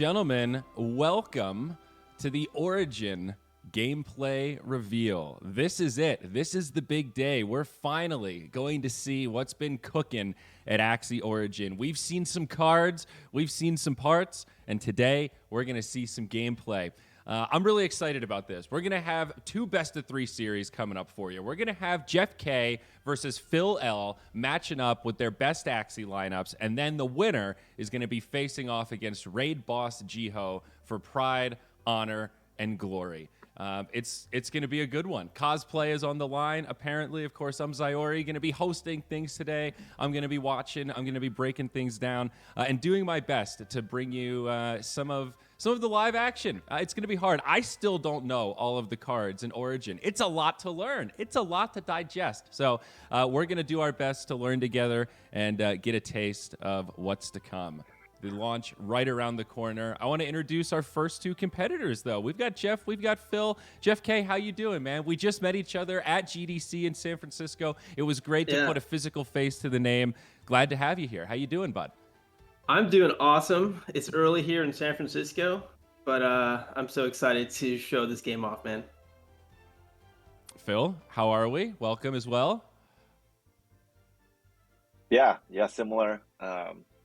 gentlemen, welcome to the Origin gameplay reveal. This is it. This is the big day. We're finally going to see what's been cooking at AXIE Origin. We've seen some cards, we've seen some parts, and today we're going to see some gameplay. I'm really excited about this. We're going to have two best-of-3 series coming up for you. We're going to have Jeff K versus Phil L matching up with their best AXIE lineups, and then the winner is going to be facing off against Raid Boss Jiho for Pride, Honor, and Glory. It's going to be a good one. Cosplay is on the line. Apparently, of course, I'm Zyori, going to be hosting things today. I'm going to be watching. I'm going to be breaking things down and doing my best to bring you some of the live action. It's going to be hard. I still don't know all of the cards in Origin. It's a lot to learn. It's a lot to digest. So we're going to do our best to learn together and get a taste of what's to come. The launch right around the corner. I want to introduce our first two competitors, though. We've got Jeff, we've got Phil. Jeff K, how you doing, man? We just met each other at GDC in San Francisco. It was great to put a physical face to the name. Glad to have you here. How you doing, bud? I'm doing awesome. It's early here in San Francisco, but I'm so excited to show this game off, man. Phil, how are we? Welcome as well. Yeah, similar.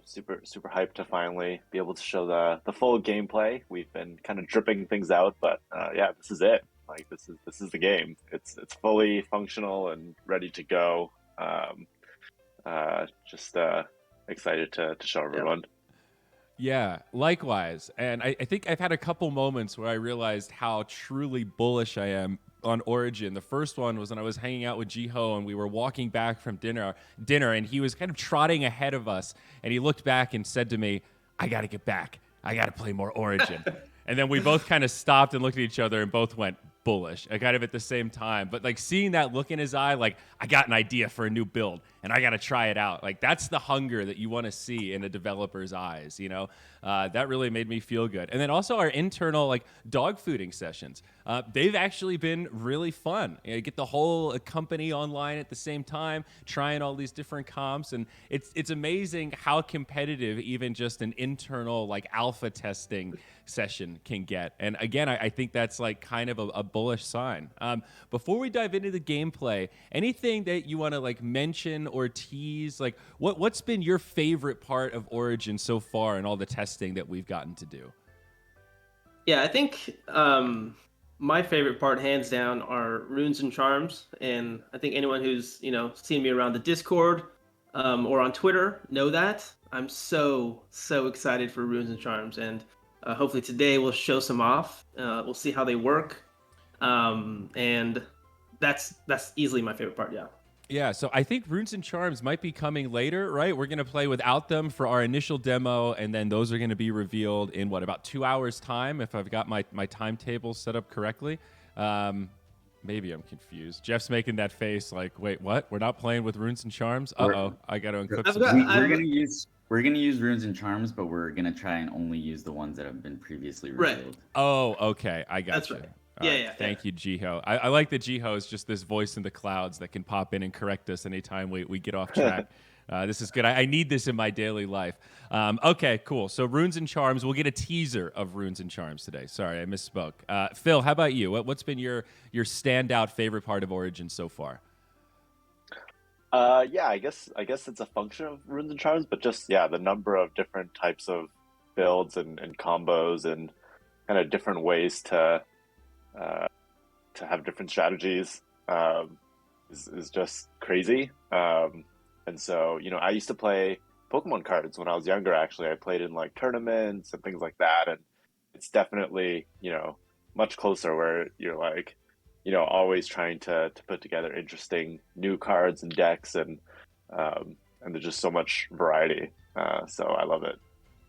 Super hyped to finally be able to show the full gameplay. We've been kind of dripping things out, but yeah, this is it. Like this is the game. It's fully functional and ready to go. Just excited to show everyone. Yeah, likewise. And I think I've had a couple moments where I realized how truly bullish I am on Origin. The first one was when I was hanging out with Jiho and we were walking back from dinner, and he was kind of trotting ahead of us, and he looked back and said to me, "I got to get back. I got to play more Origin." And then we both kind of stopped and looked at each other and both went bullish, kind of at the same time. But like seeing that look in his eye, like I got an idea for a new build and I got to try it out. Like that's the hunger that you want to see in a developer's eyes, you know? That really made me feel good. And then also our internal like dog fooding sessions. They've actually been really fun. You know, get the whole company online at the same time, trying all these different comps. And it's amazing how competitive even just an internal like alpha testing session can get. And again, I think that's like kind of a bullish sign. Before we dive into the gameplay, anything that you want to like mention or tease, like what's been your favorite part of Origin so far and all the testing that we've gotten to do? Yeah, I think my favorite part, hands down, are runes and charms. And I think anyone who's seen me around the Discord or on Twitter know that. I'm so excited for runes and charms, and hopefully today we'll show some off. We'll see how they work, and that's easily my favorite part. Yeah, so I think Runes and Charms might be coming later, right? We're going to play without them for our initial demo, and then those are going to be revealed in, about 2 hours' time, if I've got my timetable set up correctly. Maybe I'm confused. Jeff's making that face like, wait, what? We're not playing with Runes and Charms? Uh-oh, I got to uncook some. We're gonna use Runes and Charms, but we're gonna try and only use the ones that have been previously revealed. Right. Oh, okay. I got That's you. right. Yeah. Thank you, Jiho. I like that Jiho is just this voice in the clouds that can pop in and correct us anytime we get off track. This is good. I need this in my daily life. Okay, cool. So Runes and Charms, we'll get a teaser of Runes and Charms today. Sorry, I misspoke. Phil, how about you? What's been your standout favorite part of Origin so far? Yeah, I guess it's a function of Runes and Charms, but just the number of different types of builds and combos and kind of different ways to have different strategies is just crazy. And so I used to play Pokemon cards when I was younger. Actually, I played in like tournaments and things like that, and it's definitely much closer where you're like always trying to put together interesting new cards and decks, and there's just so much variety. So I love it.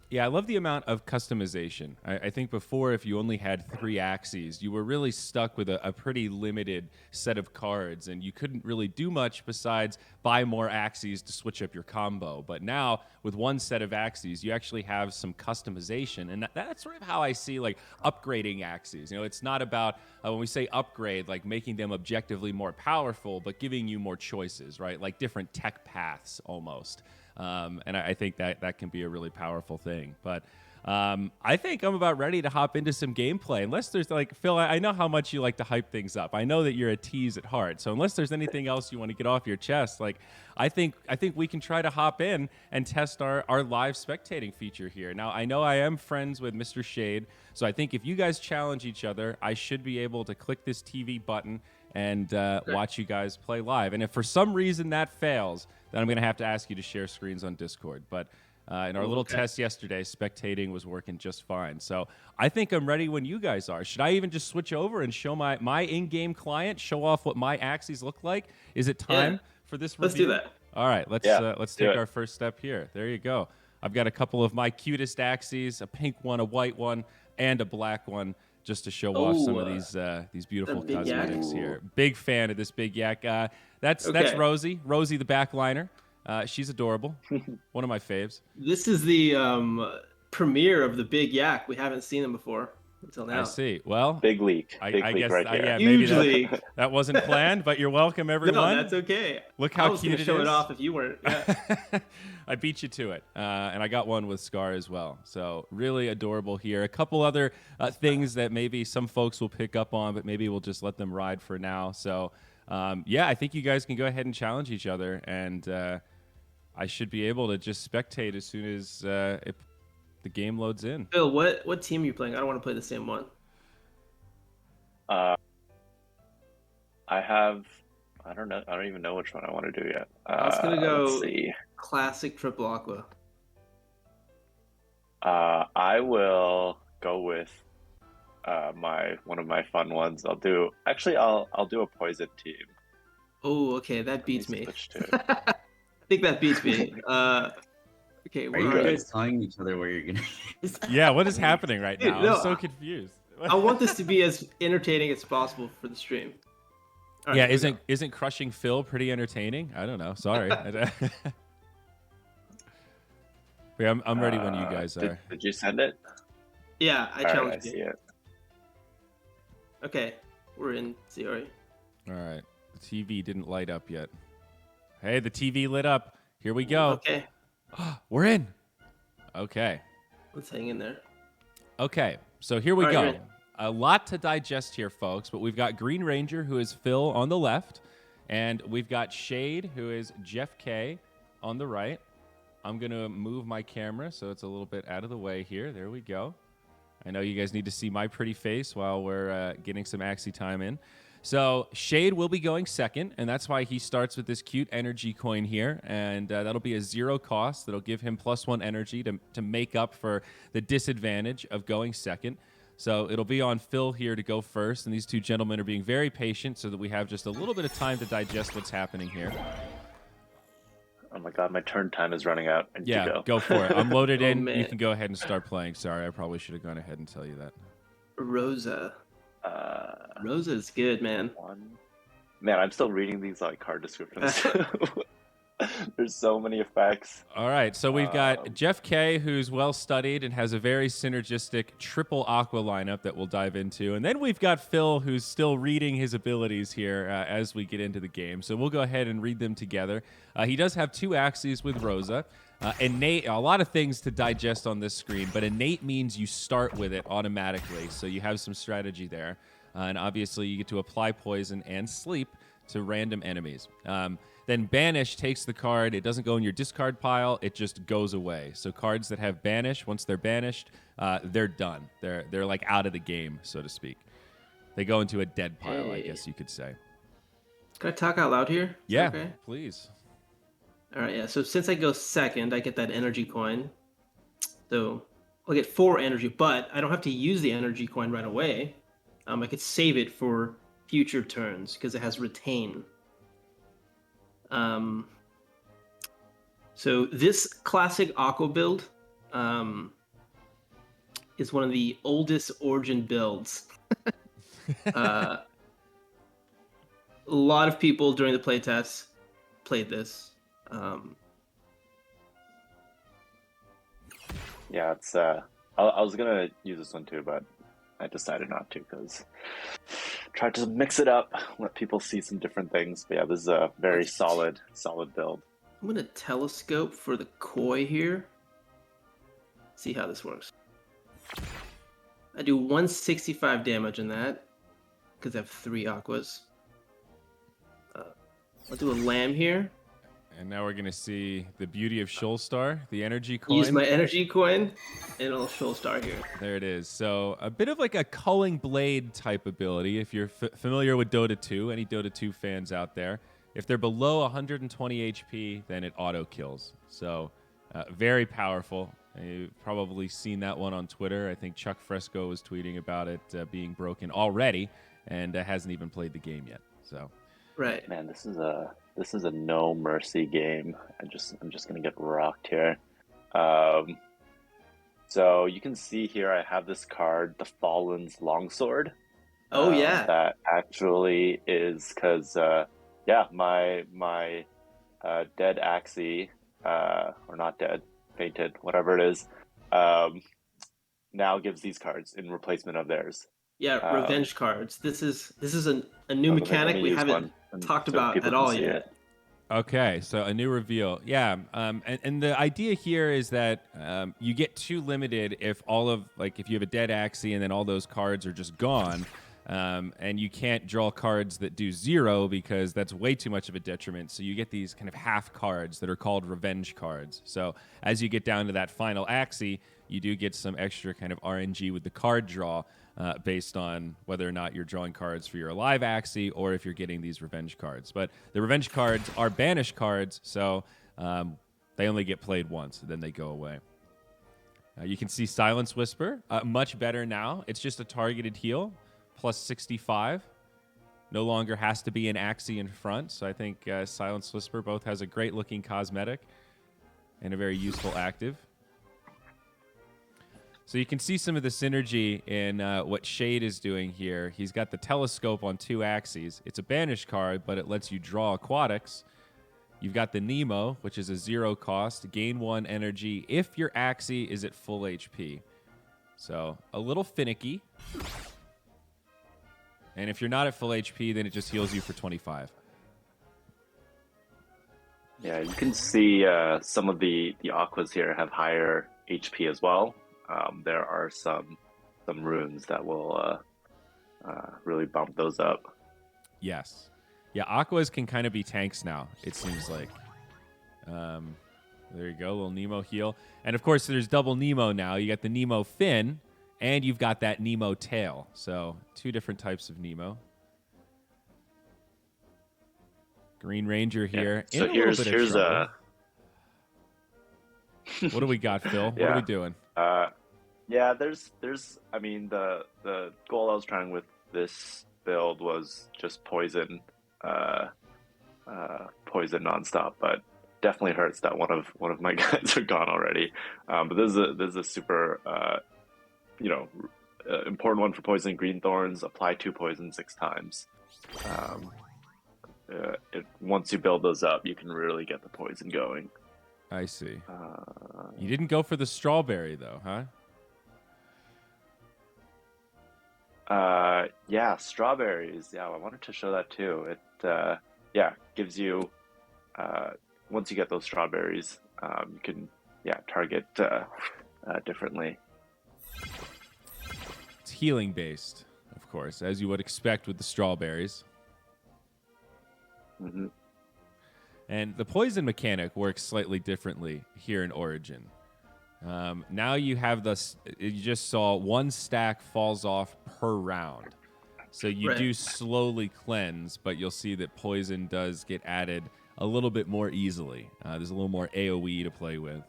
Yeah, I love the amount of customization. I think before, if you only had 3 Axies, you were really stuck with a pretty limited set of cards, and you couldn't really do much besides buy more Axies to switch up your combo. But now, with one set of Axies, you actually have some customization, and that's sort of how I see like upgrading Axies. It's not about when we say upgrade, like making them objectively more powerful, but giving you more choices, right? Like different tech paths almost. And I think that can be a really powerful thing. But I think I'm about ready to hop into some gameplay. Unless there's like, Phil, I know how much you like to hype things up. I know that you're a tease at heart. So unless there's anything else you want to get off your chest, like I think we can try to hop in and test our live spectating feature here. Now, I know I am friends with Mr. Shade, so I think if you guys challenge each other, I should be able to click this TV button and watch you guys play live. And if for some reason that fails, then I'm going to have to ask you to share screens on Discord. But in our little test yesterday, spectating was working just fine. So I think I'm ready when you guys are. Should I even just switch over and show my in-game client, show off what my Axies look like? Is it time for this review? Let's do that. All right, let's take our first step here. There you go. I've got a couple of my cutest Axies, a pink one, a white one, and a black one, just to show off some of these beautiful cosmetics here. Big fan of this big yak. That's Rosie. Rosie the backliner. She's adorable. One of my faves. This is the premiere of the Big Yak. We haven't seen him before until now. I see. Well, big leak. I Big leak guess right here. yeah, Huge maybe leak. that wasn't planned, but you're welcome, everyone. No, that's okay. Look how I was cute gonna it show is. it off if you weren't. Yeah. I beat you to it, and I got one with Scar as well. So really adorable here. A couple other things that maybe some folks will pick up on, but maybe we'll just let them ride for now. So I think you guys can go ahead and challenge each other, and I should be able to just spectate as soon as the game loads in. Phil, what team are you playing? I don't want to play the same one. I don't know. I don't even know which one I want to do yet. I was gonna go Let's see. classic triple aqua. I will go with one of my fun ones. I'll do a poison team. Oh, okay, that beats me. Switch to- I think that beats me. Okay, Are you guys telling each other where you're gonna? Yeah, what is happening right Dude, now? no, I'm so confused. I want this to be as entertaining as possible for the stream. All right, Yeah, here we go. isn't crushing Phil pretty entertaining? I don't know. Sorry. Yeah, I'm ready when you guys are. Did you send it? Yeah, I All right, challenged I see you. it. Okay, we're in CRE. All right. The TV didn't light up yet. Hey, the TV lit up. Here we go. Okay, We're in. Okay. let's hang in there. Okay. So here we All right, go. you're in. A lot to digest here, folks, but we've got Green Ranger, who is Phil on the left, and we've got Shade, who is Jeff K on the right. I'm going to move my camera so it's a little bit out of the way here. There we go. I know you guys need to see my pretty face while we're getting some Axie time in. So Shade will be going second, and that's why he starts with this cute energy coin here, and that'll be a 0 cost. That'll give him +1 energy to make up for the disadvantage of going second. So it'll be on Phil here to go first, and these two gentlemen are being very patient so that we have just a little bit of time to digest what's happening here. Oh my god, my turn time is running out. I need to Go for it. I'm loaded in. man. You can go ahead and start playing. Sorry, I probably should have gone ahead and tell you that. Rosa. Rosa is good, man. Man, I'm still reading these like card descriptions. There's so many effects. All right, so we've got Jeff K, who's well studied and has a very synergistic triple aqua lineup that we'll dive into. And then we've got Phil, who's still reading his abilities here as we get into the game. So we'll go ahead and read them together. He does have 2 Axies with Rosa. Innate, a lot of things to digest on this screen, but innate means you start with it automatically. So you have some strategy there. And obviously you get to apply poison and sleep to random enemies. Then Banish takes the card. It doesn't go in your discard pile. It just goes away. So cards that have Banish, once they're banished, they're done. They're like out of the game, so to speak. They go into a dead pile, I guess you could say. Can I talk out loud here? Yeah, Okay. please. All right, yeah. So since I go second, I get that energy coin. So I'll get 4 energy, but I don't have to use the energy coin right away. I could save it for future turns because it has retain. So this classic Aqua build is one of the oldest Origin builds. A lot of people during the playtest played this. Yeah, it's. I was gonna use this one too, but I decided not to because tried to mix it up, let people see some different things. But yeah, this is a very solid build. I'm gonna telescope for the koi here. See how this works. I do 165 damage on that because I have 3 aquas. I'll do a lamb here. And now we're going to see the beauty of Shoalstar, the energy coin. Use my energy coin, and it'll Shoalstar here. There it is. So a bit of like a culling blade type ability. If you're familiar with Dota 2, any Dota 2 fans out there, if they're below 120 HP, then it auto kills. So very powerful. You've probably seen that one on Twitter. I think Chuck Fresco was tweeting about it being broken already, and hasn't even played the game yet. So, right, man, this is a no mercy game. I'm just gonna get rocked here. So you can see here I have this card, the Fallen's Longsword. Oh yeah, that actually is because my dead AXIE, or not dead, fainted, whatever it is, now gives these cards in replacement of theirs. yeah. Revenge cards. This is a new mechanic we haven't talked about at all yet. Okay, so a new reveal. Yeah, and the idea here is that you get too limited if if you have a dead AXIE and then all those cards are just gone, and you can't draw cards that do 0 because that's way too much of a detriment. So you get these kind of half cards that are called revenge cards. So as you get down to that final AXIE, you do get some extra kind of RNG with the card draw. Based on whether or not you're drawing cards for your alive AXIE or if you're getting these revenge cards. But the revenge cards are banish cards, so they only get played once, then they go away. You can see Silence Whisper, much better now. It's just a targeted heal, plus 65. No longer has to be an AXIE in front, so I think Silence Whisper both has a great-looking cosmetic and a very useful active. So you can see some of the synergy in what Shade is doing here. He's got the Telescope on 2 AXIEs. It's a banish card, but it lets you draw aquatics. You've got the Nemo, which is a 0 cost, gain 1 energy if your AXIE is at full HP. So a little finicky. And if you're not at full HP, then it just heals you for 25. Yeah, you can see some of the aquas here have higher HP as well. There are some runes that will really bump those up. Yes. Yeah, aquas can kind of be tanks now, it seems like. There you go, little Nemo heal. And of course, there's double Nemo now. You got the Nemo fin, and you've got that Nemo tail. So 2 different types of Nemo. Green Ranger here. Yeah. So here's what do we got, Phil? Yeah. What are we doing? Yeah, there's I mean the goal I was trying with this build was just poison nonstop, but definitely hurts that one of my guys are gone already. But this is a super important one for poison. Green Thorns, apply 2 poison 6 times. Once you build those up, you can really get the poison going. I see. You didn't go for the strawberry though, huh? Yeah, strawberries. Yeah, I wanted to show that too. It gives you once you get those strawberries, you can target differently. It's healing based, of course, as you would expect with the strawberries. Mm-hmm. And the poison mechanic works slightly differently here in Origin. Now you have you just saw 1 stack falls off per round. So you do slowly cleanse, but you'll see that poison does get added a little bit more easily. There's a little more AoE to play with.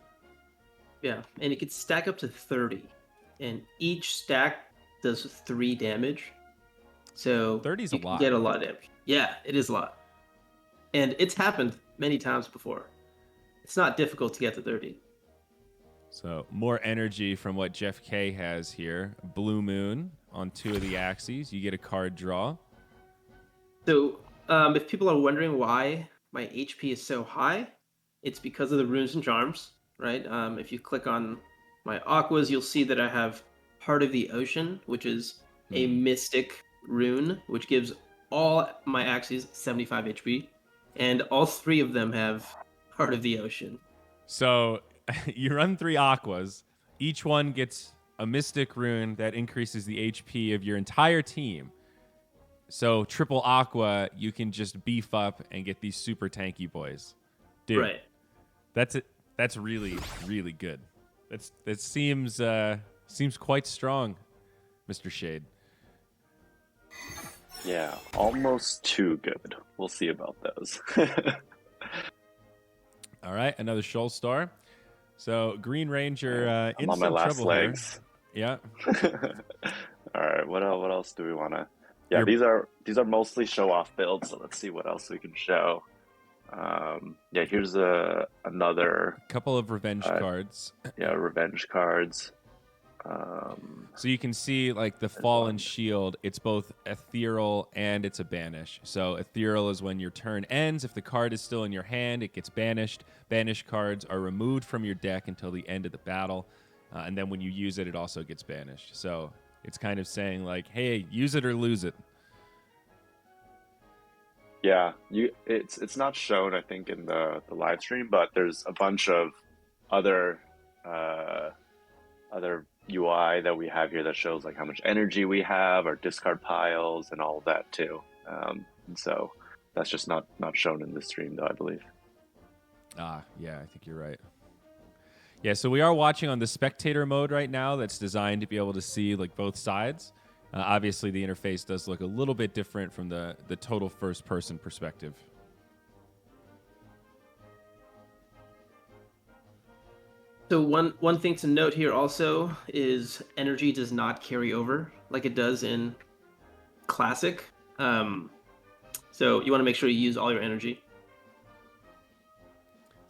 Yeah, and it can stack up to 30. And each stack does 3 damage. So 30's you a can lot. get a lot of damage. Yeah, it is a lot. And it's happened many times before. It's not difficult to get to 30. So more energy from what Jeff K has here. Blue Moon on 2 of the AXIEs. You get a card draw. So if people are wondering why my HP is so high, it's because of the runes and charms, right? If you click on my aquas, you'll see that I have Heart of the Ocean, which is a mystic rune, which gives all my AXIEs 75 HP. And all 3 of them have Heart of the Ocean. So you run 3 aquas. Each one gets a mystic rune that increases the HP of your entire team. So triple aqua, you can just beef up and get these super tanky boys. Dude, Right. that's it. That's really, really good. That seems quite strong, Mr. Shade. Yeah, almost too good. We'll see about those. All right, another Shoal Star. So Green Ranger I'm in on my some last trouble legs. here. All right, what else do we want to? Yeah, Your- these are mostly show off builds. So let's see what else we can show. Yeah, here's another Couple of revenge cards. Yeah, revenge cards. So you can see like the Fallen Shield, it's both ethereal and it's a banish. So ethereal is when your turn ends. If the card is still in your hand, it gets banished. Banished cards are removed from your deck until the end of the battle. And then when you use it, it also gets banished. So it's kind of saying like, hey, use it or lose it. Yeah, it's not shown, I think, in the live stream, but there's a bunch of other UI that we have here that shows like how much energy we have, our discard piles, and all of that too. And so that's just not shown in this stream, though, I believe. Yeah, I think you're right. Yeah, so we are watching on the spectator mode right now that's designed to be able to see like both sides. Obviously, the interface does look a little bit different from the total first-person perspective. So one thing to note here also is energy does not carry over like it does in Classic. So you want to make sure you use all your energy.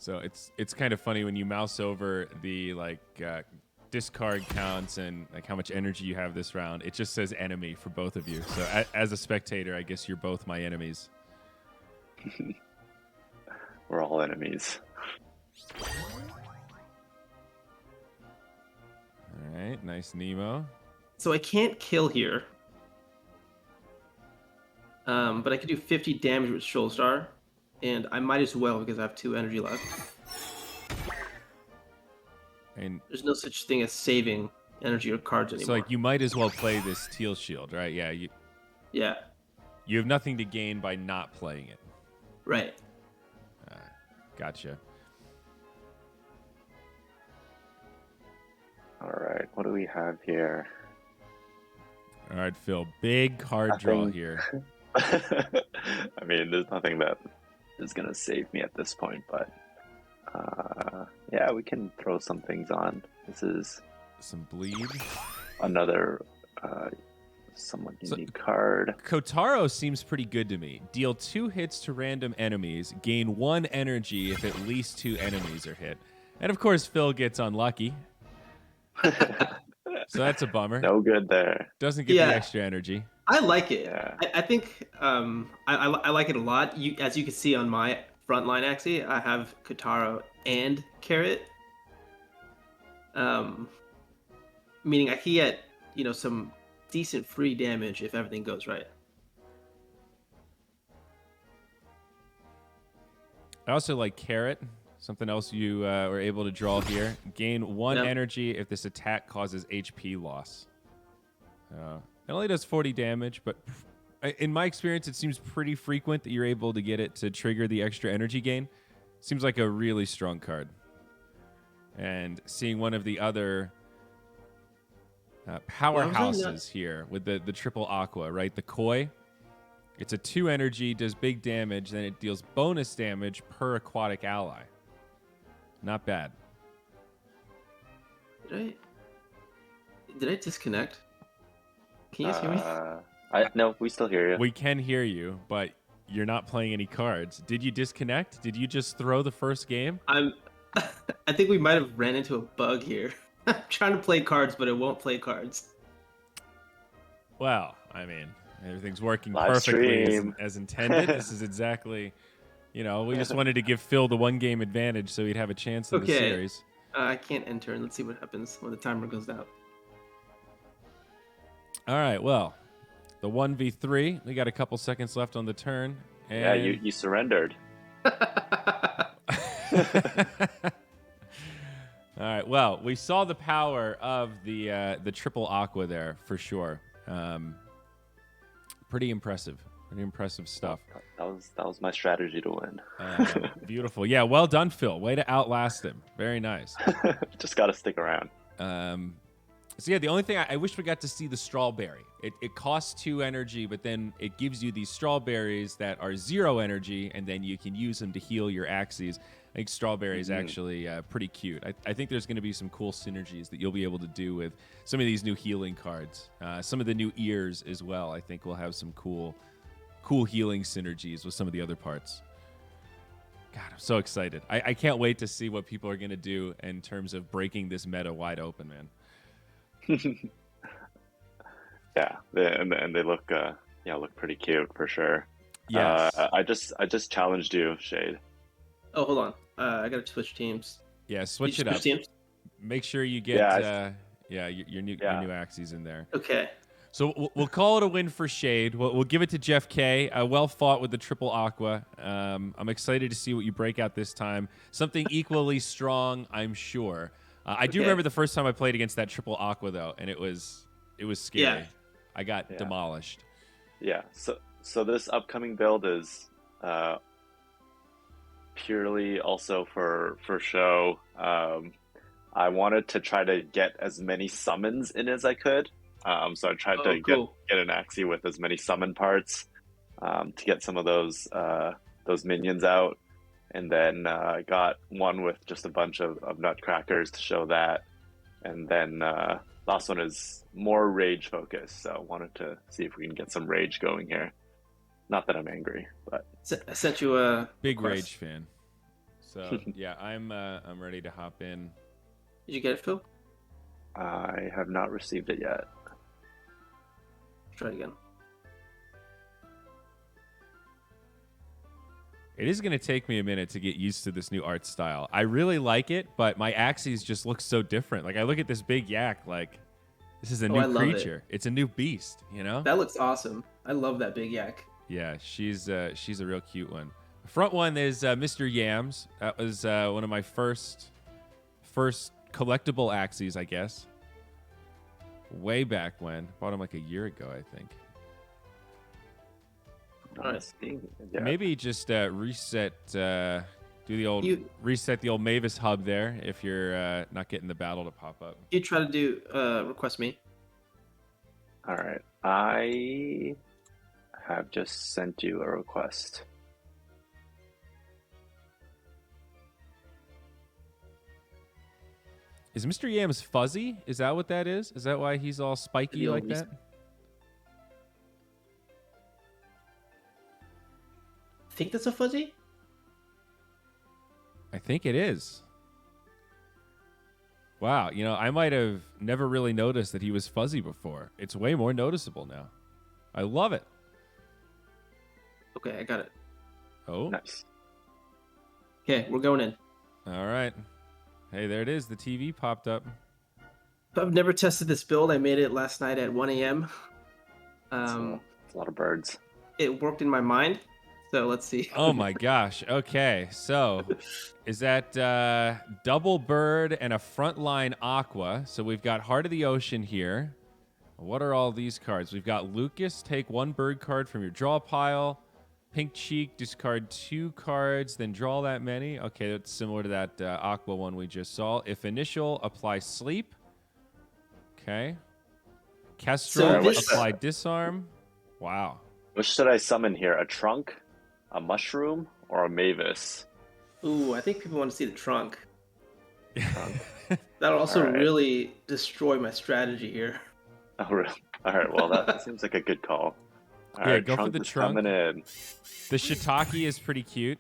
So it's kind of funny when you mouse over the like discard counts and like how much energy you have this round. It just says enemy for both of you. So as a spectator, I guess you're both my enemies. We're all enemies. All right, nice Nemo. So I can't kill here. But I could do 50 damage with Shoal Star, and I might as well because I have 2 energy left. And There's no such thing as saving energy or cards anymore. so like you might as well play this Teal Shield, right? Yeah, Yeah, you have nothing to gain by not playing it. right. Gotcha. All right, what do we have here? All right, Phil, big card draw here. I mean, there's nothing that is going to save me at this point, but yeah, we can throw some things on. This is Some bleed. another somewhat unique card. Kotaro seems pretty good to me. Deal 2 hits to random enemies, gain 1 energy if at least 2 enemies are hit. And of course, Phil gets unlucky. So that's a bummer. No good there. Doesn't get the extra energy. I like it. Yeah. I think I like it a lot. As you can see on my frontline AXIE, I have Kotaro and Carrot. Meaning I can get some decent free damage if everything goes right. I also like Carrot. Something else you were able to draw here. Gain 1 energy if this attack causes HP loss. It only does 40 damage, but in my experience, it seems pretty frequent that you're able to get it to trigger the extra energy gain. Seems like a really strong card. And seeing one of the other powerhouses here with the triple aqua, right? The Koi. It's a 2 energy, does big damage, then it deals bonus damage per aquatic ally. Not bad. Did I disconnect? Can you guys hear me? No, we still hear you. We can hear you, but you're not playing any cards. Did you disconnect? Did you just throw the first game? I think we might have ran into a bug here. I'm trying to play cards, but it won't play cards. Well, I mean, everything's working Live perfectly stream. as intended. This is exactly, we just wanted to give Phil the 1 game advantage so he'd have a chance in the series. I can't enter, and let's see what happens when the timer goes out. All right, well, the 1v3. We got a couple seconds left on the turn. And Yeah, you surrendered. All right. Well, we saw the power of the triple aqua there for sure. Pretty impressive. Pretty impressive stuff. That was my strategy to win. Beautiful. Yeah. Well done, Phil. Way to outlast him. Very nice. Just got to stick around. So yeah, the only thing I wish we got to see the strawberry. It costs 2 energy, but then it gives you these strawberries that are 0 energy, and then you can use them to heal your Axies. I think strawberry is actually pretty cute. I think there's going to be some cool synergies that you'll be able to do with some of these new healing cards. Some of the new ears as well. I think we'll have some cool healing synergies with some of the other parts. God, I'm so excited. I can't wait to see what people are going to do in terms of breaking this meta wide open, man. Yeah, they look look pretty cute for sure. Yes. I just challenged you, Shade. Oh, hold on. I gotta switch teams. Yeah, switch Did it you up. Teams? Make sure you get your new Axies in there. Okay. So we'll call it a win for Shade. We'll give it to Jeff K. Well fought with the triple aqua. I'm excited to see what you break out this time. Something equally strong, I'm sure. I do remember the first time I played against that triple aqua though, and it was scary. Yeah. I got demolished. Yeah. So this upcoming build is purely also for show. I wanted to try to get as many summons in as I could. So I tried to get an Axie with as many summon parts to get some of those minions out. And then I got one with just a bunch of nutcrackers to show that. And then last one is more rage focused. So I wanted to see if we can get some rage going here. Not that I'm angry, but I sent you a big request. rage fan. So yeah, I'm ready to hop in. Did you get it, Phil? I have not received it yet. Try it again. It is going to take me a minute to get used to this new art style. I really like it, but my Axies just look so different. Like I look at this big yak, like this is a new creature. It's a new beast, you know? That looks awesome. I love that big yak. Yeah, she's a real cute one. The front one is Mr. Yams. That was one of my first collectible Axies, I guess. Way back when. Bought him like a year ago, I think. Nice. Yeah. Maybe just reset, do the old reset the old Mavis hub there if you're not getting the battle to pop up. You try to do request me. All right, I have just sent you a request. Is Mr. Yams fuzzy? Is that what that is? Is that why he's all spiky like that? I think that's a fuzzy. I think it is. Wow, you know, I might have never really noticed that he was fuzzy before. It's way more noticeable now. I love it. Okay, I got it. Oh. Nice. Okay, we're going in. All right. Hey, there it is. The TV popped up. I've never tested this build. I made it last night at 1 a.m. It's a lot of birds. It worked in my mind. So let's see. Oh my gosh. Okay. So is that double bird and a frontline aqua? So we've got Heart of the Ocean here. What are all these cards? We've got Lucas, take 1 bird card from your draw pile. Pink Cheek, discard 2 cards, then draw that many. Okay, that's similar to that aqua one we just saw. If initial, apply sleep. Okay. Kestrel, apply disarm. Wow. Which should I summon here? A trunk, a mushroom, or a Mavis? Ooh, I think people want to see the trunk. That'll also really destroy my strategy here. Oh, really? All right. Well, that seems like a good call. All right, go for the trunk. Coming in. The shiitake is pretty cute.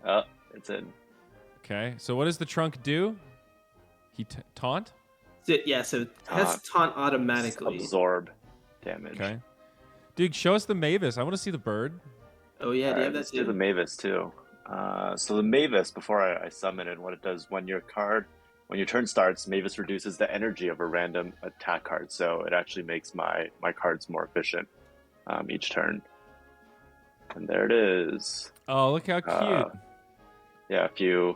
Oh, it's in. Okay, so what does the trunk do? He taunt? So it has taunt automatically. Absorb damage. Okay. Dude, show us the Mavis. I want to see the bird. Oh, yeah, do you have that let's too? do the Mavis, too. So the Mavis, before I summon it, what it does, when your turn starts, Mavis reduces the energy of a random attack card. So it actually makes my cards more efficient each turn. And there it is. Oh, look how cute. Yeah, if you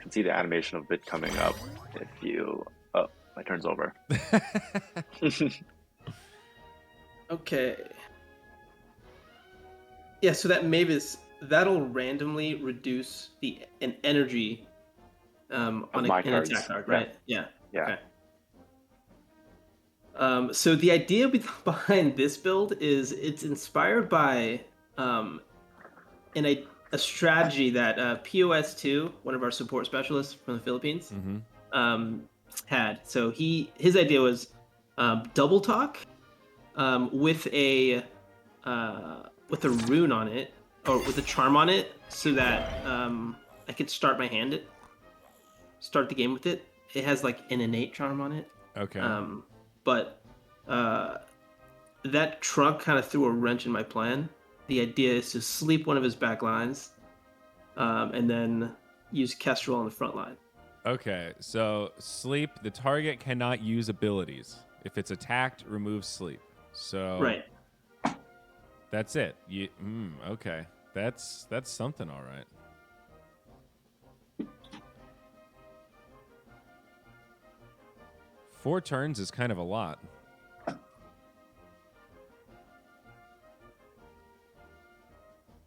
can see the animation of it coming up if you. Oh, my turn's over. Okay. Yeah, so that Mavis, that'll randomly reduce an energy on my an cards. attack card, Yeah. right? Yeah. Yeah. Okay. So the idea behind this build is it's inspired by a strategy that POS2, one of our support specialists from the Philippines, had. So his idea was double talk with a rune on it, or with a charm on it, so that I could start the game with it. It has like an innate charm on it. Okay. But that trunk kind of threw a wrench in my plan. The idea is to sleep one of his back lines, and then use Kestrel on the front line. Okay, so sleep, the target cannot use abilities. If it's attacked, remove sleep. So Right. that's it. Okay. That's something, all right. Four turns is kind of a lot.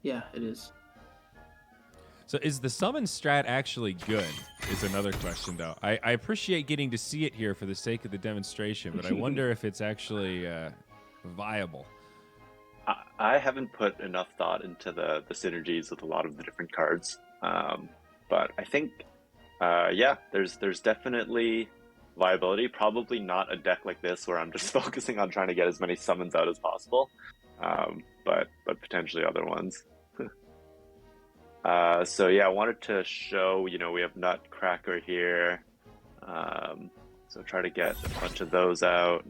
Yeah, it is. So is the summon strat actually good, is another question, though. I appreciate getting to see it here for the sake of the demonstration, but I wonder if it's actually viable. I haven't put enough thought into the synergies with a lot of the different cards. But I think, there's definitely viability. Probably not a deck like this where I'm just focusing on trying to get as many summons out as possible. But potentially other ones. I wanted to show, we have Nutcracker here. So try to get a bunch of those out.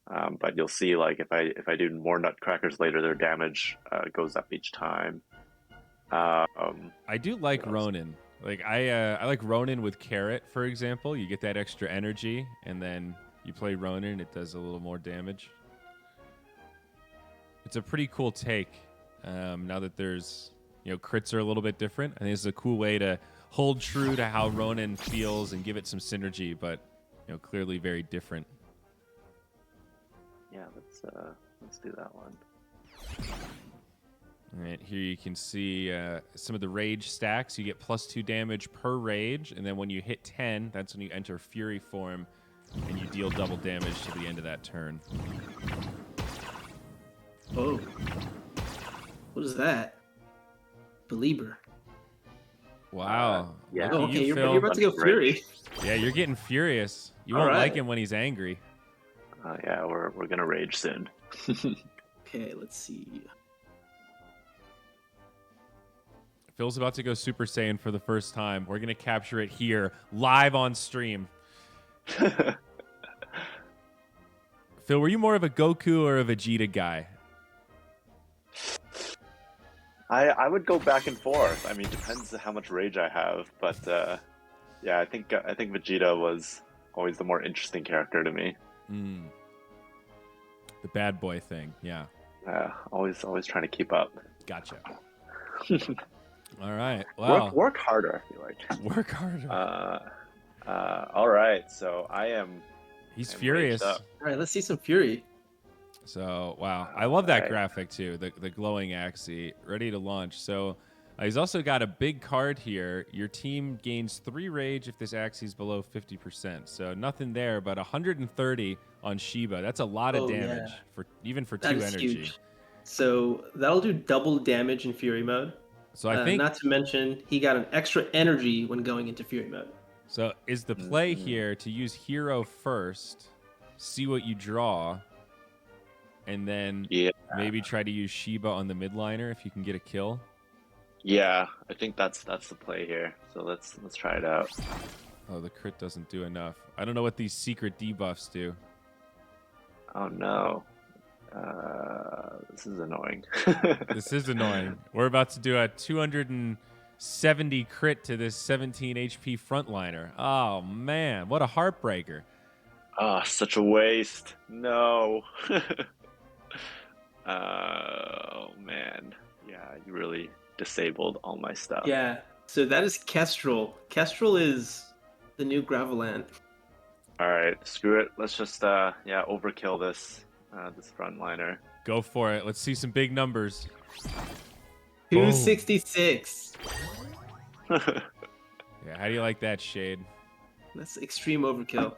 But you'll see, like, if I do more Nutcrackers later, their damage goes up each time. I do like Ronin. Like I like Ronin with Carrot, for example. You get that extra energy, and then you play Ronin, it does a little more damage. It's a pretty cool take. Now that there's, crits are a little bit different. I think this is a cool way to hold true to how Ronin feels and give it some synergy, but clearly very different. Yeah, let's do that one. All right, here you can see some of the rage stacks. You get +2 damage per rage, and then when you hit 10, that's when you enter Fury form, and you deal double damage to the end of that turn. Oh. What is that? Belieber. Wow. Yeah. Look at Okay, you, you're Phil. about to go Fury. Yeah, you're getting furious. You All won't like right. him when he's angry. Yeah, we're gonna rage soon. Okay, let's see. Phil's about to go Super Saiyan for the first time. We're going to capture it here, live on stream. Phil, were you more of a Goku or a Vegeta guy? I would go back and forth. I mean, depends how much rage I have, but I think Vegeta was always the more interesting character to me. The bad boy thing, yeah. Always trying to keep up. Gotcha. All right. Wow. Work harder, I feel like. Work harder. All right, so I am. He's furious. All right, let's see some Fury. So, wow. I love that Right. graphic, too. The glowing Axie, ready to launch. So, he's also got a big card here. Your team gains 3 rage if this Axie is below 50%. So, nothing there, but 130 on Shiba. That's a lot of damage, for 2 That is energy. huge. So that'll do double damage in Fury mode. So, I think... Not to mention, he got an extra energy when going into Fury mode. So, is the play here to use Hero first, see what you draw, and then maybe try to use Shiba on the midliner if you can get a kill? Yeah, I think that's the play here. So let's try it out. Oh, the crit doesn't do enough. I don't know what these secret debuffs do. Oh no. This is annoying. This is annoying. We're about to do a 270 crit to this 17 HP frontliner. Oh man, what a heartbreaker. Such a waste. No. Oh man. Yeah, you really disabled all my stuff. Yeah, So that is Kestrel. Kestrel is the new Graveland. All right, screw it. Let's just overkill this this frontliner. Go for it. Let's see some big numbers. 266. Yeah, how do you like that, Shade? That's extreme overkill.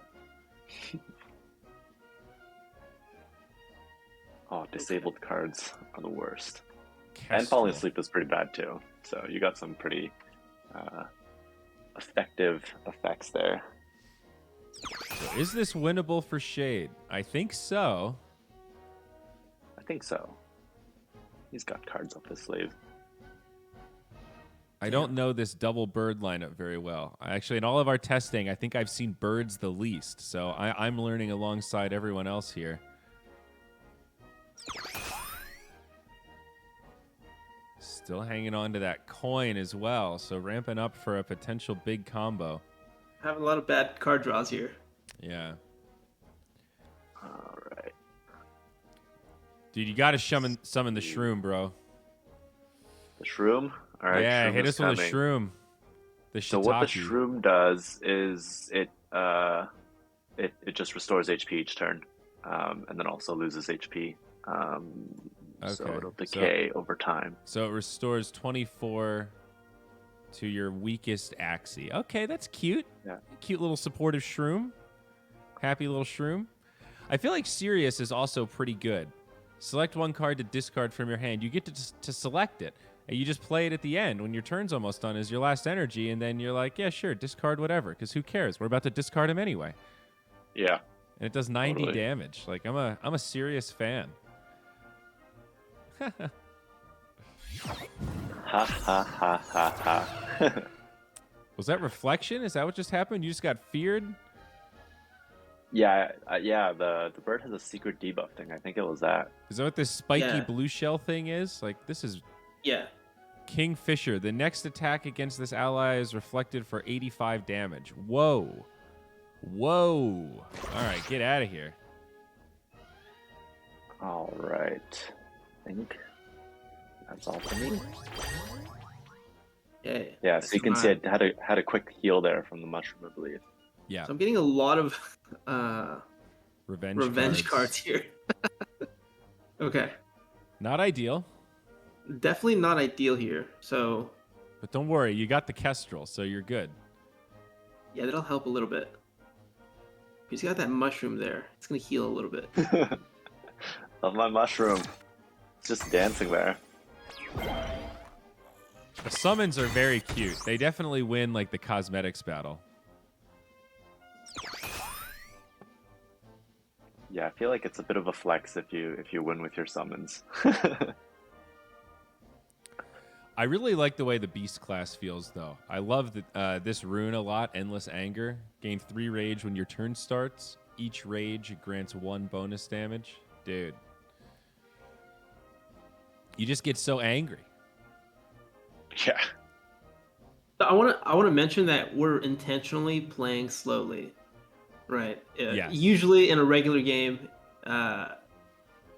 Oh, disabled cards are the worst. Kestrel. And falling asleep is pretty bad too. So you got some pretty effective effects there. So is this winnable for Shade? I think so. I think so. He's got cards up his sleeve. I don't know this double bird lineup very well. Actually, in all of our testing, I think I've seen birds the least. So I'm learning alongside everyone else here. Still hanging on to that coin as well. So ramping up for a potential big combo. Having a lot of bad card draws here. Yeah. All right. Dude, you got to summon the shroom, bro. The shroom? All right. Yeah, shroom hit is us with a coming. shroom. The So what the shiitake. shroom does is it just restores HP each turn, and then also loses HP. So Okay, it'll decay over time. So it restores 24 to your weakest AXIE. Okay, that's cute. Yeah. Cute little supportive shroom. Happy little shroom. I feel like Sirius is also pretty good. Select one card to discard from your hand. You get to select it. And you just play it at the end when your turn's almost done as your last energy, and then you're like, yeah, sure, discard whatever, because who cares? We're about to discard him anyway. Yeah. And it does 90 Totally. damage. Like, I'm a serious fan. Ha ha ha ha ha. Was that reflection? Is that what just happened? You just got feared? Yeah, the bird has a secret debuff thing. I think it was that. Is that what this spiky Yeah. blue shell thing is? Like, this is Yeah. Kingfisher. The next attack against this ally is reflected for 85 damage. Whoa. Whoa. All right, get out of here. All right. I think that's all for me. Yeah. Yeah, so you can see I had a quick heal there from the mushroom, I believe. Yeah. So I'm getting a lot of Revenge cards here. Okay. Not ideal, Definitely not ideal here. So but don't worry. You got the Kestrel, so you're good. yeah, that'll help a little bit. He's got that mushroom there. It's gonna heal a little bit. Love my mushroom. It's just dancing there. The summons are very cute. They definitely win, like, the cosmetics battle. Yeah, I feel like it's a bit of a flex if you win with your summons. I really like the way the Beast class feels, though. I love this rune a lot, Endless Anger. Gain 3 rage when your turn starts. Each rage grants 1 bonus damage. Dude. You just get so angry. Yeah. I want to mention that we're intentionally playing slowly, right? Yes. Usually in a regular game,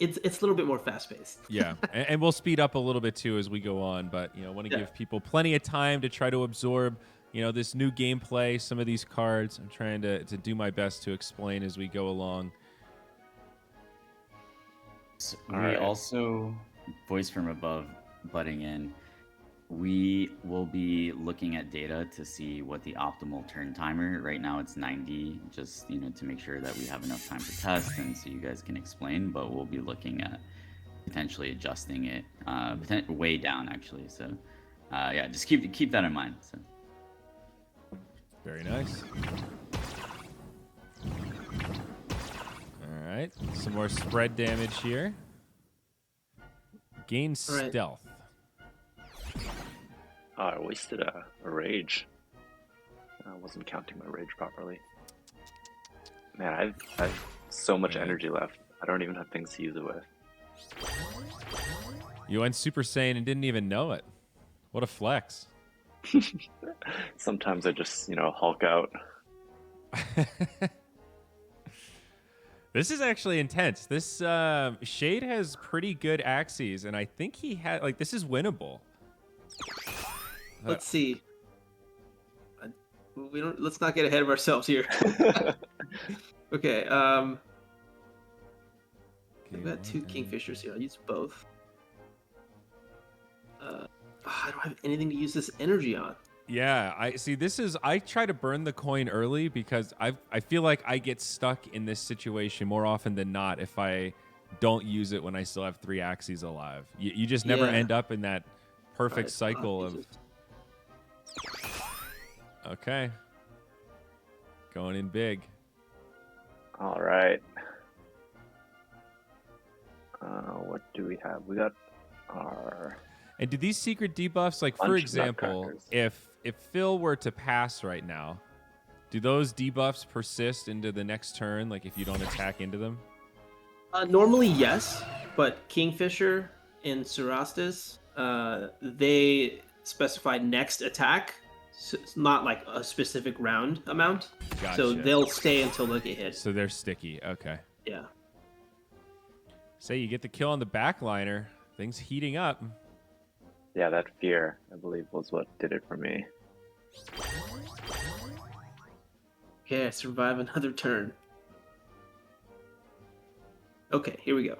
it's a little bit more fast paced. Yeah, and we'll speed up a little bit too as we go on, but want to give people plenty of time to try to absorb, this new gameplay, some of these cards. I'm trying to do my best to explain as we go along. So All we right. also, voice from above butting in, we will be looking at data to see what the optimal turn timer. Right now it's 90, just to make sure that we have enough time to test and so you guys can explain, but we'll be looking at potentially adjusting it way down actually. So yeah, just keep that in mind. So. Very nice. All right, some more spread damage here. Gain right. stealth. Oh, I wasted a rage. I wasn't counting my rage properly. Man, I've so much Yeah. energy left. I don't even have things to use it with. You went Super Saiyan and didn't even know it. What a flex. Sometimes I just, Hulk out. This is actually intense. This Shade has pretty good Axies, and I think he had, this is winnable. Let's see. we don't. Let's not get ahead of ourselves here. Okay. I've got two kingfishers here. I'll use both. I don't have anything to use this energy on. Yeah, I see. I try to burn the coin early because I feel like I get stuck in this situation more often than not if I don't use it when I still have 3 Axies alive. You just never end up in that perfect cycle of. Okay. Going in big. All right. What do we have? We got our. And do these secret debuffs, like for example, if Phil were to pass right now, do those debuffs persist into the next turn? Like if you don't attack into them? Normally, yes, but Kingfisher and Cerastus, they specify next attack. So it's not like a specific round amount. Gotcha. So they'll stay until they get hit. So they're sticky. Okay. Yeah. Say you get the kill on the backliner. Things heating up. Yeah, that fear, I believe, was what did it for me. Okay, I survive another turn. Okay, here we go.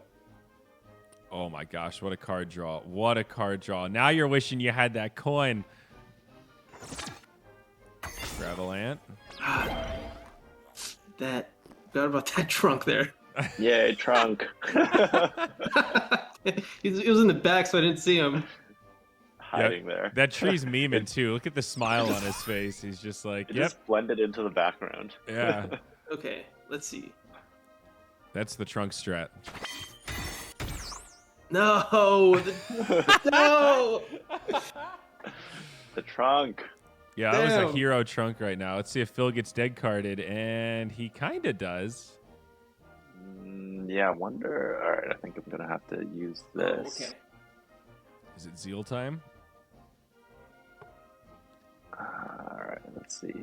Oh my gosh, what a card draw. What a card draw. Now you're wishing you had that coin. Gravelant. That. Forgot about that trunk there. Yay, trunk. He was in the back, so I didn't see him. Hiding there. That tree's memeing too. Look at the smile on his face. He's just like, It yep. just blended into the background. Yeah. Okay, let's see. That's the trunk strat. No! No! The trunk. Yeah, that was Damn. a hero trunk right now. Let's see if Phil gets dead carded, and he kind of does. Yeah, I wonder. All right, I think I'm gonna have to use this. Okay. Is it Zeal time? All right, let's see.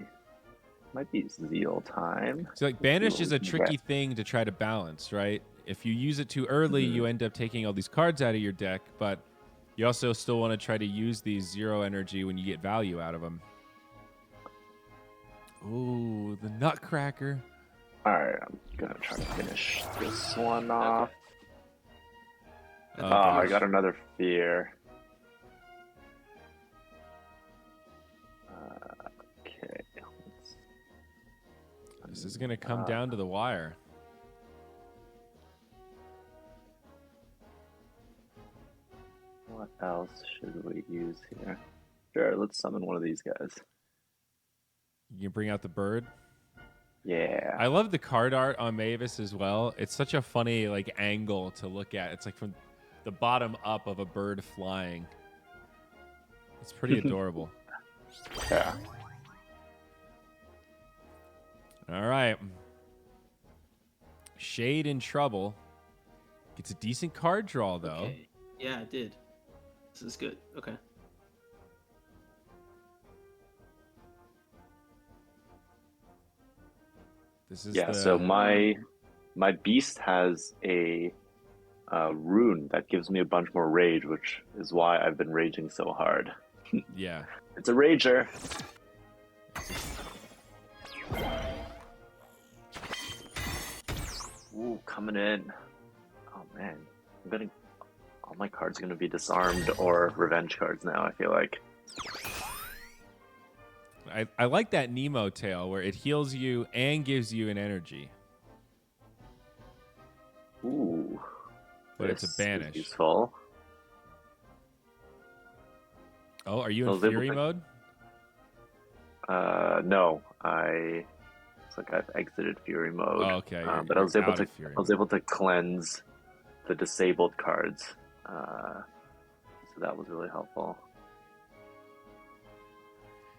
Might be Zeal time. So like Banish is a Zeal, tricky thing to try to balance, right? If you use it too early, you end up taking all these cards out of your deck, but you also still want to try to use these 0 energy when you get value out of them. Ooh, the Nutcracker. All right, I'm gonna try to finish this one off. Okay. Oh, I got another fear. Okay. This is going to come down to the wire. What else should we use here? Sure, let's summon one of these guys. You can bring out the bird. Yeah. I love the card art on Mavis as well. It's such a funny like angle to look at. It's like from the bottom up of a bird flying. It's pretty adorable. Yeah. All right. Shade in trouble. Gets a decent card draw though. Okay. Yeah, it did. This is good. Okay. This is So my beast has a rune that gives me a bunch more rage, which is why I've been raging so hard. yeah. It's a rager. Ooh, coming in. Oh man, all my cards are gonna be disarmed or revenge cards now. I feel like. I like that Nemo tail where it heals you and gives you an energy. Ooh. But it's a this is banish. Useful. Oh, are you I in was able Fury to- mode? No, it's like I've exited Fury mode. Oh, okay. But I was able out to of Fury cleanse the disabled cards. So that was really helpful.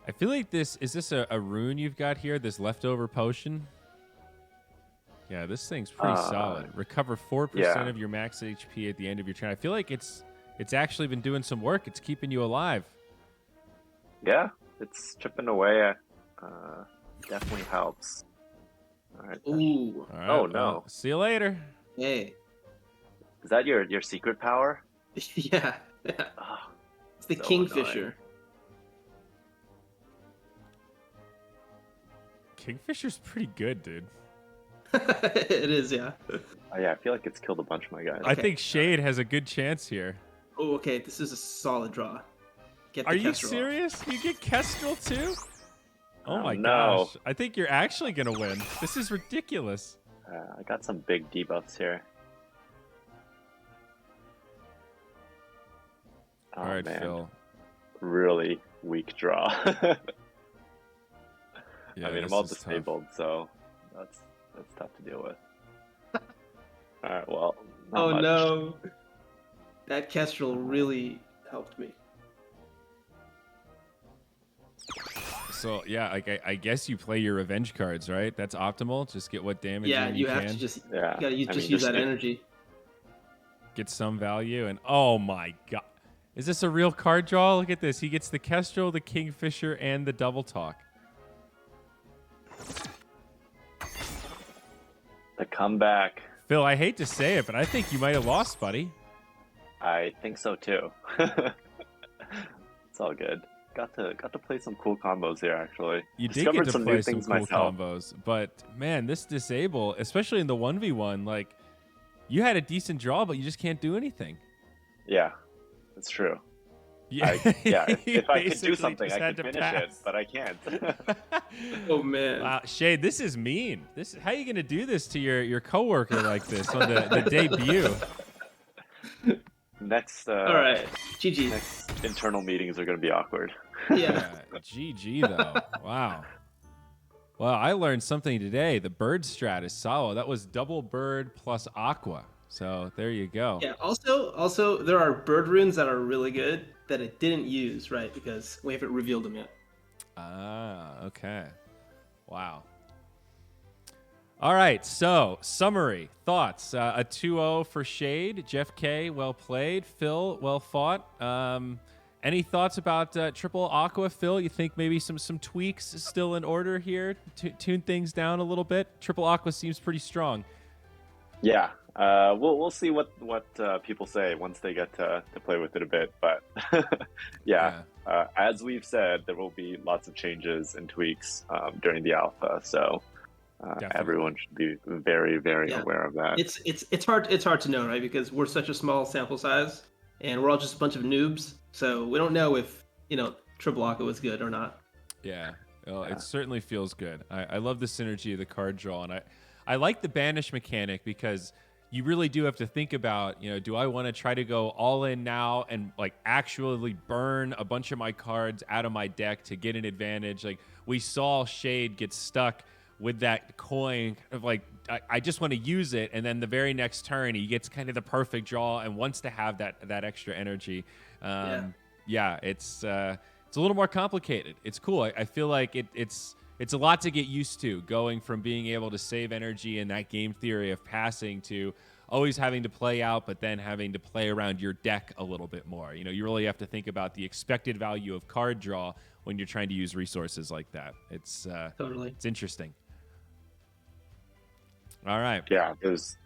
I feel like is this a rune you've got here? This leftover potion? Yeah, this thing's pretty solid. Recover 4% of your max HP at the end of your turn. I feel like it's actually been doing some work. It's keeping you alive. Yeah, it's chipping away. Definitely helps. All right. Ooh. All right, Oh, no. well, see you later. Hey. Is that your secret power? Yeah. Oh, It's the So Kingfisher. annoying. Kingfisher's pretty good, dude. It is, yeah. Oh, yeah, I feel like it's killed a bunch of my guys. I think Shade has a good chance here. Oh, okay. This is a solid draw. Get the Are you Kestrel off. serious? You get Kestrel too? Oh my no. gosh. I think you're actually going to win. This is ridiculous. I got some big debuffs here. Oh, All right, man. Phil. Really weak draw. Yeah, I mean, this I'm all is tough. disabled, so that's tough to deal with. All right, well. Not Oh much. no. That Kestrel really helped me. So yeah, like I guess you play your revenge cards, right? That's optimal. Just get what damage Yeah, in you you have can. to just Yeah, you gotta use, I just mean, use just that get- energy. Get some value, and oh my god, is this a real card draw? Look at this. He gets the Kestrel, the Kingfisher, and the Double Talk. The comeback. Phil, I hate to say it, but I think you might have lost, buddy. I think so too. It's all good. Got to play some cool combos here, actually. You did Discovered get to some play new some things cool myself. combos, but man, this disable, especially in the 1v1, like you had a decent draw, but you just can't do anything. Yeah, that's true. Yeah, If I could basically do something, just I had could to finish it, pass. but I can't. Oh man. Wow, Shade, this is mean. How are you gonna do this to your coworker like this on the debut? Next, All right. GG. next internal meetings are going to be awkward. Yeah. GG though. Wow. Well, I learned something today. The bird strat is solid. That was double bird plus aqua. So there you go. Yeah. Also, there are bird runes that are really good that it didn't use, right? Because we haven't revealed them yet. Ah, okay. Wow. All right, so summary, thoughts. A 2-0 for Shade. Jeff K, well played. Phil, well fought. Any thoughts about triple aqua, Phil? You think maybe some tweaks still in order here? Tune things down a little bit? Triple aqua seems pretty strong. Yeah, we'll see what people say once they get to play with it a bit. But yeah, as we've said, there will be lots of changes and tweaks during the alpha. So everyone should be very, very aware of that. It's hard to know, right? Because we're such a small sample size, and we're all just a bunch of noobs. So we don't know if triple aqua was good or not. Yeah, well, it certainly feels good. I love the synergy of the card draw, and I like the banish mechanic because you really do have to think about, do I want to try to go all in now and like actually burn a bunch of my cards out of my deck to get an advantage? Like we saw Shade get stuck with that coin of like, I just want to use it. And then the very next turn, he gets kind of the perfect draw and wants to have that extra energy. It's a little more complicated. It's cool. I feel like it's a lot to get used to, going from being able to save energy in that game theory of passing to always having to play out, but then having to play around your deck a little bit more. You really have to think about the expected value of card draw when you're trying to use resources like that. It's Totally. It's interesting. All right. Yeah, there's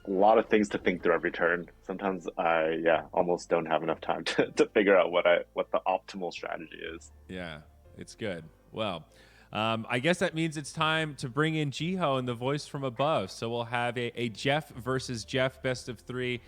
a lot of things to think through every turn. Sometimes I almost don't have enough time to figure out what the optimal strategy is. Yeah, it's good. Well, I guess that means it's time to bring in Jiho and the voice from above. So we'll have a Jeff versus Jeff best of 3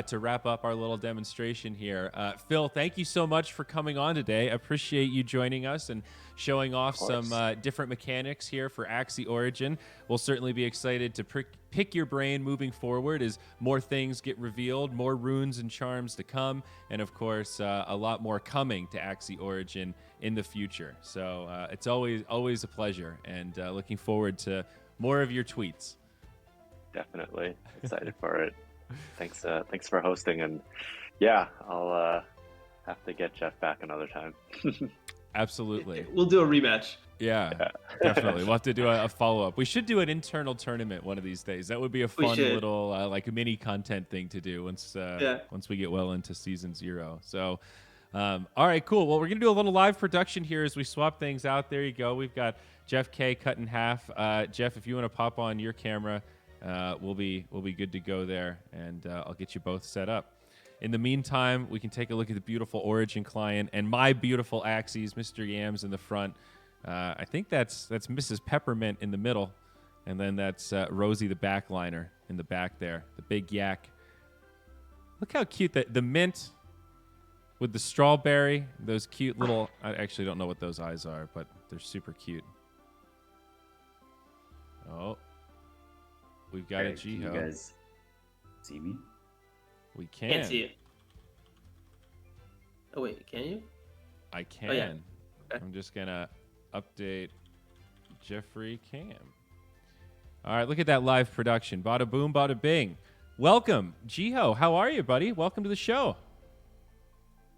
to wrap up our little demonstration here. Phil, thank you so much for coming on today. Appreciate you joining us and showing off some different mechanics here for AXIE Origin. We'll certainly be excited to pick your brain moving forward as more things get revealed, more runes and charms to come, and of course, a lot more coming to AXIE Origin in the future. So it's always a pleasure, and looking forward to more of your tweets. Definitely excited for it. Thanks for hosting, and yeah, I'll have to get Jeff back another time. Absolutely. We'll do a rematch. Yeah, definitely. We'll have to do a follow-up. We should do an internal tournament one of these days. That would be a fun little like mini content thing to do once we get well into season 0. So all right, cool. Well, we're going to do a little live production here as we swap things out. There you go. We've got Jeff K cut in half. Jeff, if you want to pop on your camera, we'll be good to go there, and I'll get you both set up. In the meantime, we can take a look at the beautiful Origin client and my beautiful Axies, Mr. Yams in the front. I think that's Mrs. Peppermint in the middle, and then that's Rosie the backliner in the back there, the big yak. Look how cute the mint with the strawberry, those cute little. I actually don't know what those eyes are, but they're super cute. Oh, we've got a Jiho. Can you guys see me? We can. Can't see it. Oh wait, can you? I can. Oh, yeah. Okay. I'm just gonna update Jeffrey Cam. All right, look at that live production. Bada boom, bada bing. Welcome, Jiho. How are you, buddy? Welcome to the show.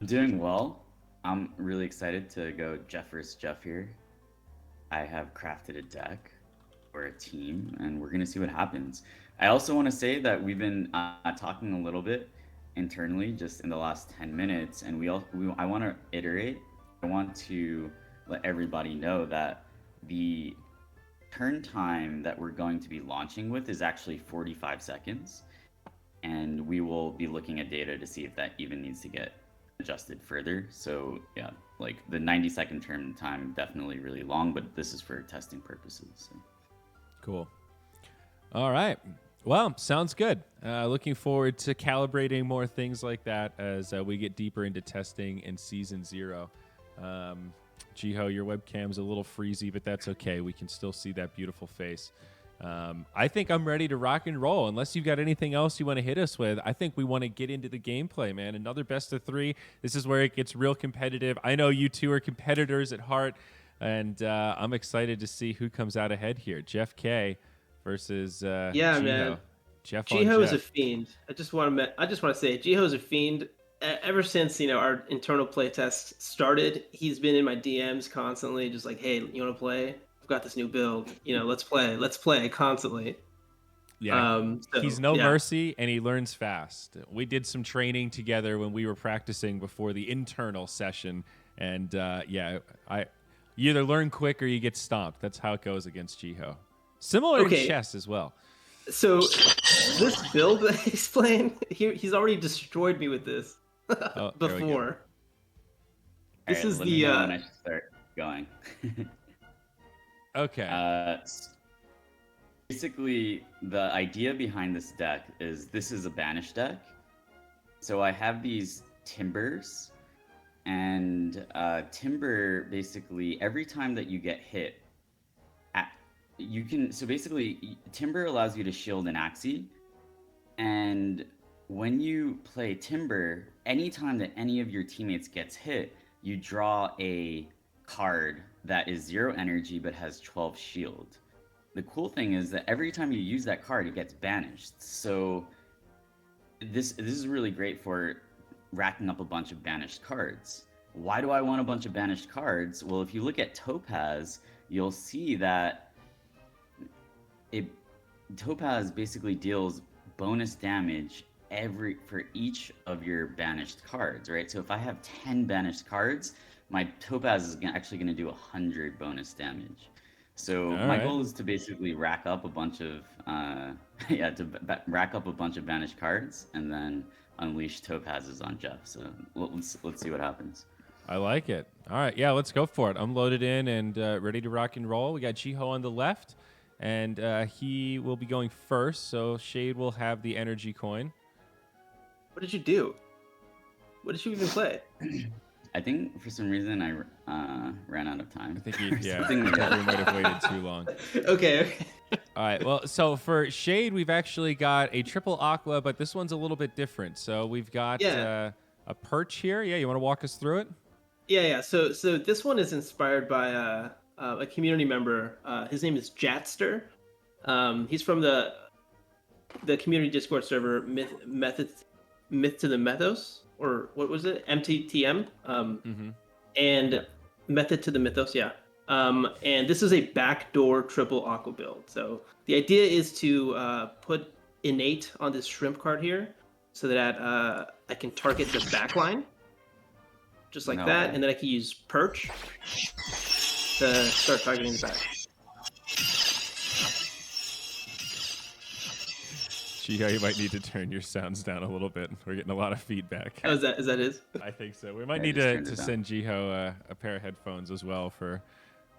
I'm doing well. I'm really excited to go Jeff versus Jeff here. I have crafted a deck for a team, and we're gonna see what happens. I also want to say that we've been talking a little bit internally just in the last 10 minutes, and I want to iterate. I want to let everybody know that the turn time that we're going to be launching with is actually 45 seconds, and we will be looking at data to see if that even needs to get adjusted further. So yeah, like the 90-second turn time, definitely really long, but this is for testing purposes. So. Cool. All right. Well, sounds good. Looking forward to calibrating more things like that as we get deeper into testing in Season 0. Jiho, your webcam's a little freezy, but that's okay. We can still see that beautiful face. I think I'm ready to rock and roll. Unless you've got anything else you want to hit us with, I think we want to get into the gameplay, man. Another best of 3. This is where it gets real competitive. I know you two are competitors at heart, and I'm excited to see who comes out ahead here. Jeff K versus Jiho. Man. Jeff Jiho is a fiend. I just want to say Jiho is a fiend. Ever since our internal playtest started, he's been in my DMs constantly, just like, "Hey, you want to play? I've got this new build. Let's play constantly." Yeah, he's no mercy, and he learns fast. We did some training together when we were practicing before the internal session, and you either learn quick or you get stomped. That's how it goes against Jiho. Similar in chess as well. So this build that he's playing, he's already destroyed me with this before. This is the when I should start going. Okay. Basically, the idea behind this deck is this is a banish deck. So I have these timbers, and timber basically every time that you get hit, timber allows you to shield an AXIE, and when you play timber, anytime that any of your teammates gets hit, you draw a card that is 0 energy but has 12 shield. The cool thing is that every time you use that card, it gets banished. So this is really great for racking up a bunch of banished cards. Why do I want a bunch of banished cards? Well, if you look at Topaz, you'll see that Topaz basically deals bonus damage for each of your banished cards, right? So if I have 10 banished cards, my Topaz is actually going to do 100 bonus damage. So my goal is to basically rack up a bunch of rack up a bunch of banished cards and then unleash Topazes on Jeff. So let's see what happens. I like it. All right, yeah, let's go for it. I'm loaded in and ready to rock and roll. We got Jiho on the left, and he will be going first, so Shade will have the energy coin. What did you do? What did you even play? I think for some reason I ran out of time. I think we might have waited too long. Okay. All right, well, so for Shade, we've actually got a triple aqua, but this one's a little bit different. So we've got a perch here. Yeah, you want to walk us through it? Yeah. So this one is inspired by a community member. His name is Jatster. He's from the community Discord server Myth to the Mythos, or what was it? MTTM. And Method to the Mythos. Yeah. And this is a backdoor triple aqua build. So the idea is to put innate on this shrimp card here, so that I can target the backline, just like that, and then I can use perch to start targeting the back. Jiho, you might need to turn your sounds down a little bit. We're getting a lot of feedback. Oh, is that his? I think so. We might need to send Jiho a pair of headphones as well for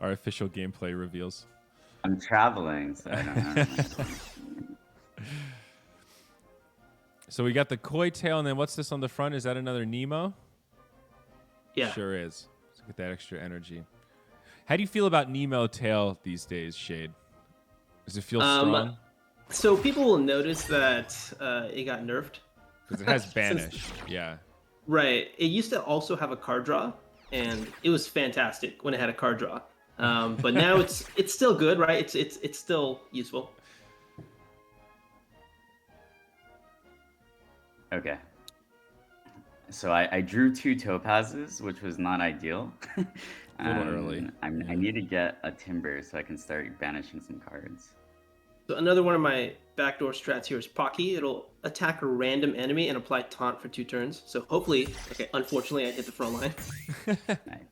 our official gameplay reveals. I'm traveling, so I don't know. So we got the koi tail, and then what's this on the front? Is that another Nemo? Yeah. Sure is. Let's get that extra energy. How do you feel about Nemo tail these days, Shade? Does it feel strong? So people will notice that it got nerfed. Because it has banish. Yeah. Right. It used to also have a card draw, and it was fantastic when it had a card draw. But now it's still good, right? It's still useful. Okay. So I drew 2 topazes, which was not ideal. A little early. I need to get a timber so I can start banishing some cards. So another one of my backdoor strats here is Pocky. It'll attack a random enemy and apply taunt for 2 turns. So hopefully, okay, unfortunately I hit the front line. Nice.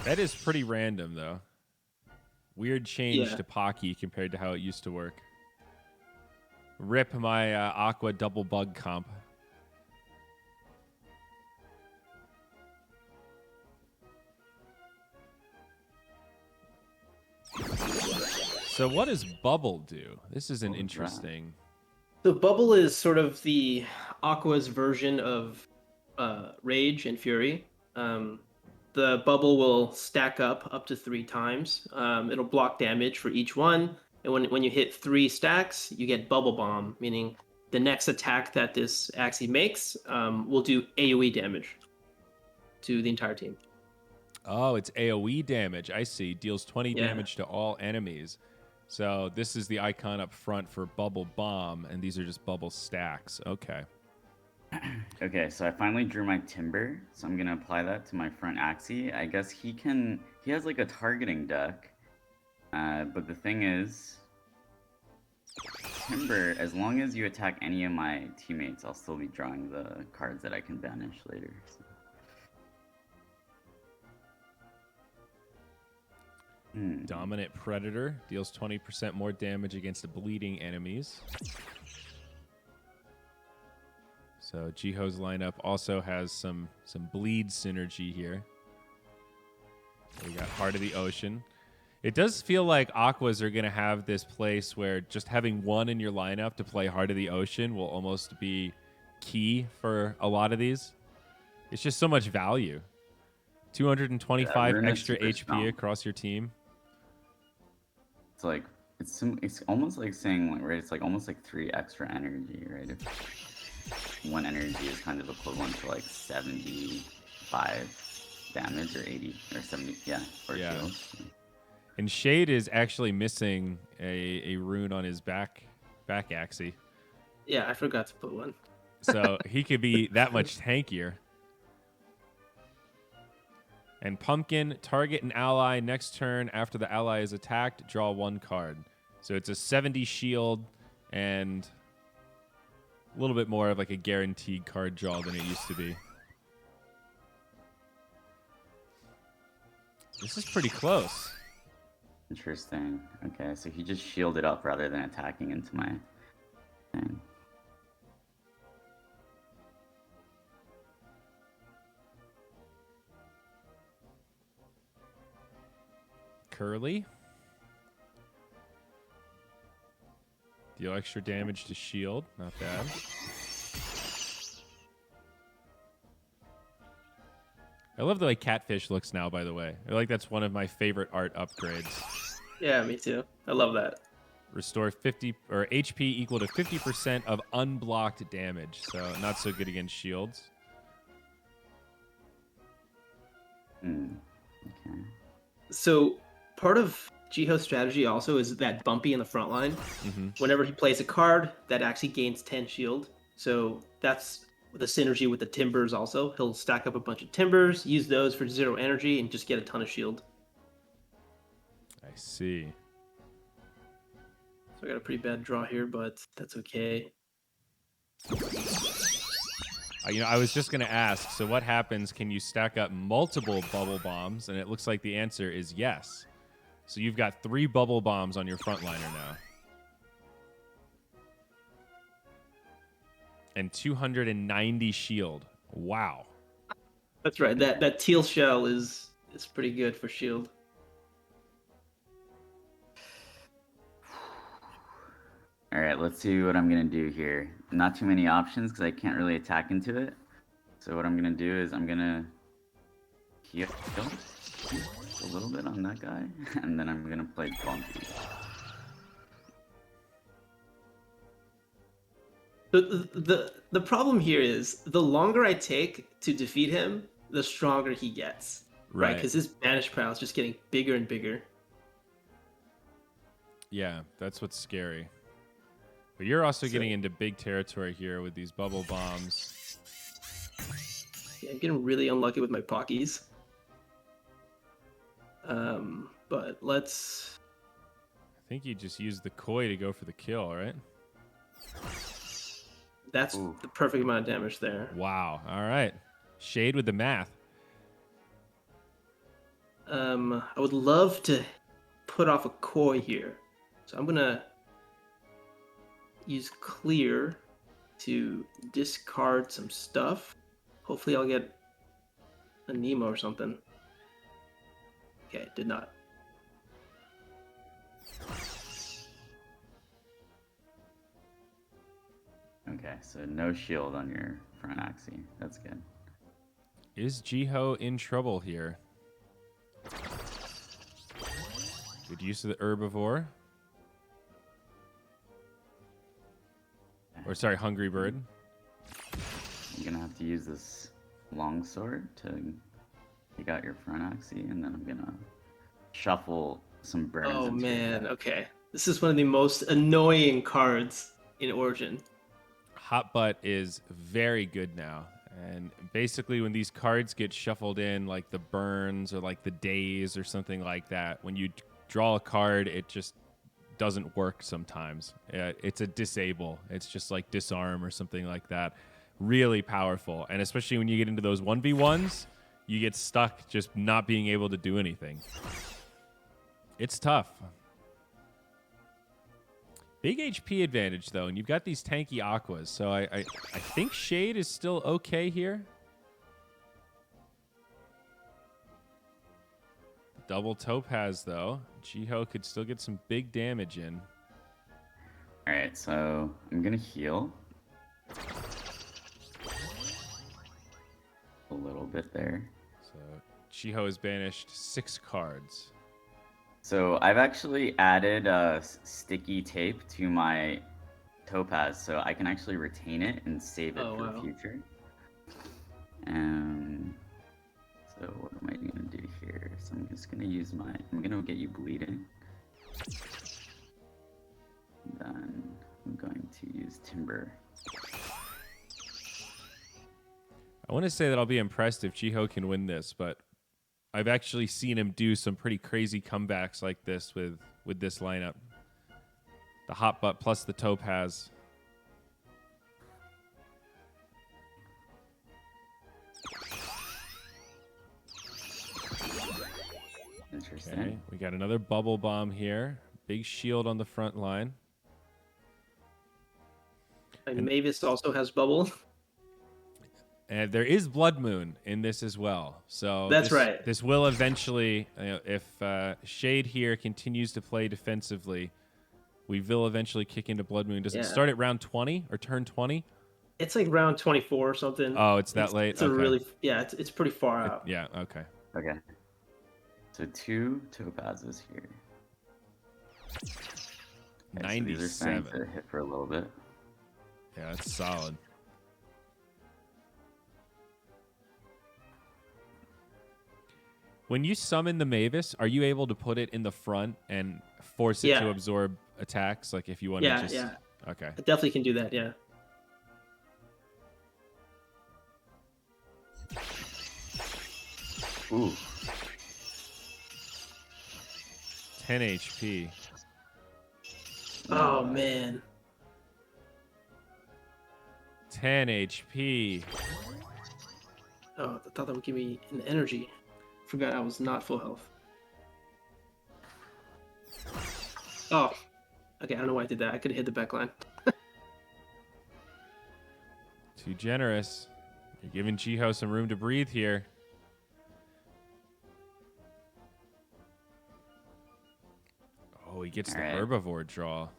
That is pretty random, though. Weird change Yeah. to Pocky compared to how it used to work. Rip my Aqua double bug comp. So what does Bubble do? This is an interesting... So Bubble is sort of the Aqua's version of Rage and Fury. The Bubble will stack up to 3 times. It'll block damage for each one. And when you hit 3 stacks, you get Bubble Bomb, meaning the next attack that this AXIE makes will do AoE damage to the entire team. Oh, it's AoE damage. I see. Deals 20 Yeah. damage to all enemies. So this is the icon up front for Bubble Bomb, and these are just bubble stacks. Okay. Okay, so I finally drew my timber, so I'm gonna apply that to my front AXIE. I guess he has like a targeting deck, but the thing is, timber, as long as you attack any of my teammates, I'll still be drawing the cards that I can banish later. So. Dominant Predator deals 20% more damage against bleeding enemies. So Jiho's lineup also has some bleed synergy here. We got Heart of the Ocean. It does feel like Aquas are going to have this place where just having one in your lineup to play Heart of the Ocean will almost be key for a lot of these. It's just so much value. 225 Rune is extra super HP strong. across your team. It's like it's almost like saying like, right, it's like almost like 3 extra energy, right? If 1 energy is kind of equivalent to like 75 damage or 80 or 70, or kills. And Shade is actually missing a rune on his back AXIE. Yeah, I forgot to put one. So he could be that much tankier. And Pumpkin, target an ally next turn after the ally is attacked, draw 1 card. So it's a 70 shield and a little bit more of like a guaranteed card draw than it used to be. This is pretty close. Interesting. Okay, so he just shielded up rather than attacking into my thing. Curly. Deal extra damage to shield. Not bad. I love the way Catfish looks now, by the way. I feel like that's one of my favorite art upgrades. Yeah, me too. I love that. Restore 50 or HP equal to 50% of unblocked damage. So not so good against shields. Okay. So part of Jiho's strategy also is that bumpy in the front line. Whenever he plays a card, that actually gains 10 shield. So that's the synergy with the timbers also. He'll stack up a bunch of timbers, use those for 0 energy, and just get a ton of shield. I see. So I got a pretty bad draw here, but that's okay. I was just going to ask, so what happens? Can you stack up multiple bubble bombs? And it looks like the answer is yes. So you've got 3 bubble bombs on your frontliner now. And 290 shield. Wow. That's right. That teal shell is pretty good for shield. All right, let's see what I'm gonna do here. Not too many options because I can't really attack into it. So what I'm gonna do is I'm gonna heal a little bit on that guy, and then I'm gonna play Bumpy. The problem here is the longer I take to defeat him, the stronger he gets. Right? Because his banish pile is just getting bigger and bigger. Yeah, that's what's scary. But you're also getting into big territory here with these bubble bombs. Yeah, I'm getting really unlucky with my Pockies. But let's... I think you just used the koi to go for the kill, right? That's the perfect amount of damage there. Wow. All right. Shade with the math. I would love to put off a koi here. So I'm going to use clear to discard some stuff. Hopefully I'll get a Nemo or something. Okay, did not. Okay, so no shield on your front Axie. That's good. Is Jiho in trouble here? Good use of the herbivore. Or sorry, hungry bird. I'm gonna have to use this longsword to take out your front Axie, and then I'm gonna shuffle some burns. Oh into man, your okay. This is one of the most annoying cards in Origin. Hot Butt is very good now. And basically when these cards get shuffled in, like the burns or like the days or something like that, when you draw a card, it just doesn't work sometimes. It's a disable. It's just like disarm or something like that. Really powerful. And especially when you get into those 1v1s, you get stuck just not being able to do anything. It's tough. Big HP advantage, though, and you've got these tanky aquas, so I think Shade is still okay here. Double Topaz, though. Jiho could still get some big damage in. All right, so I'm gonna heal a little bit there. So Jiho has banished 6 cards. So I've actually added sticky tape to my Topaz, so I can actually retain it and save it for the future. So what am I gonna do here? So I'm just gonna use I'm gonna get you bleeding. Then I'm going to use Timber. I want to say that I'll be impressed if Jiho can win this, but I've actually seen him do some pretty crazy comebacks like this with this lineup. The Hot Butt plus the Topaz. Interesting. Okay, we got another bubble bomb here. Big shield on the front line. And Mavis also has bubble. And there is Blood Moon in this as well. So that's right. This will eventually, if Shade here continues to play defensively, we will eventually kick into Blood Moon. Does it start at round 20 or turn 20? It's like round 24 or something. Oh, it's that late? It's a really, it's pretty far out. Yeah, okay. Okay. So 2 Topazes here. Okay, 97. So these are starting to hit for a little bit. Yeah, that's solid. When you summon the Mavis, are you able to put it in the front and force it to absorb attacks? Like if you want to just... Yeah. Okay. I definitely can do that, yeah. Ooh. 10 HP. Oh, man. 10 HP. Oh, I thought that would give me an energy. Forgot I was not full health. Oh. Okay, I don't know why I did that. I could have hit the back line. Too generous. You're giving Jiho some room to breathe here. Oh, he gets the herbivore draw.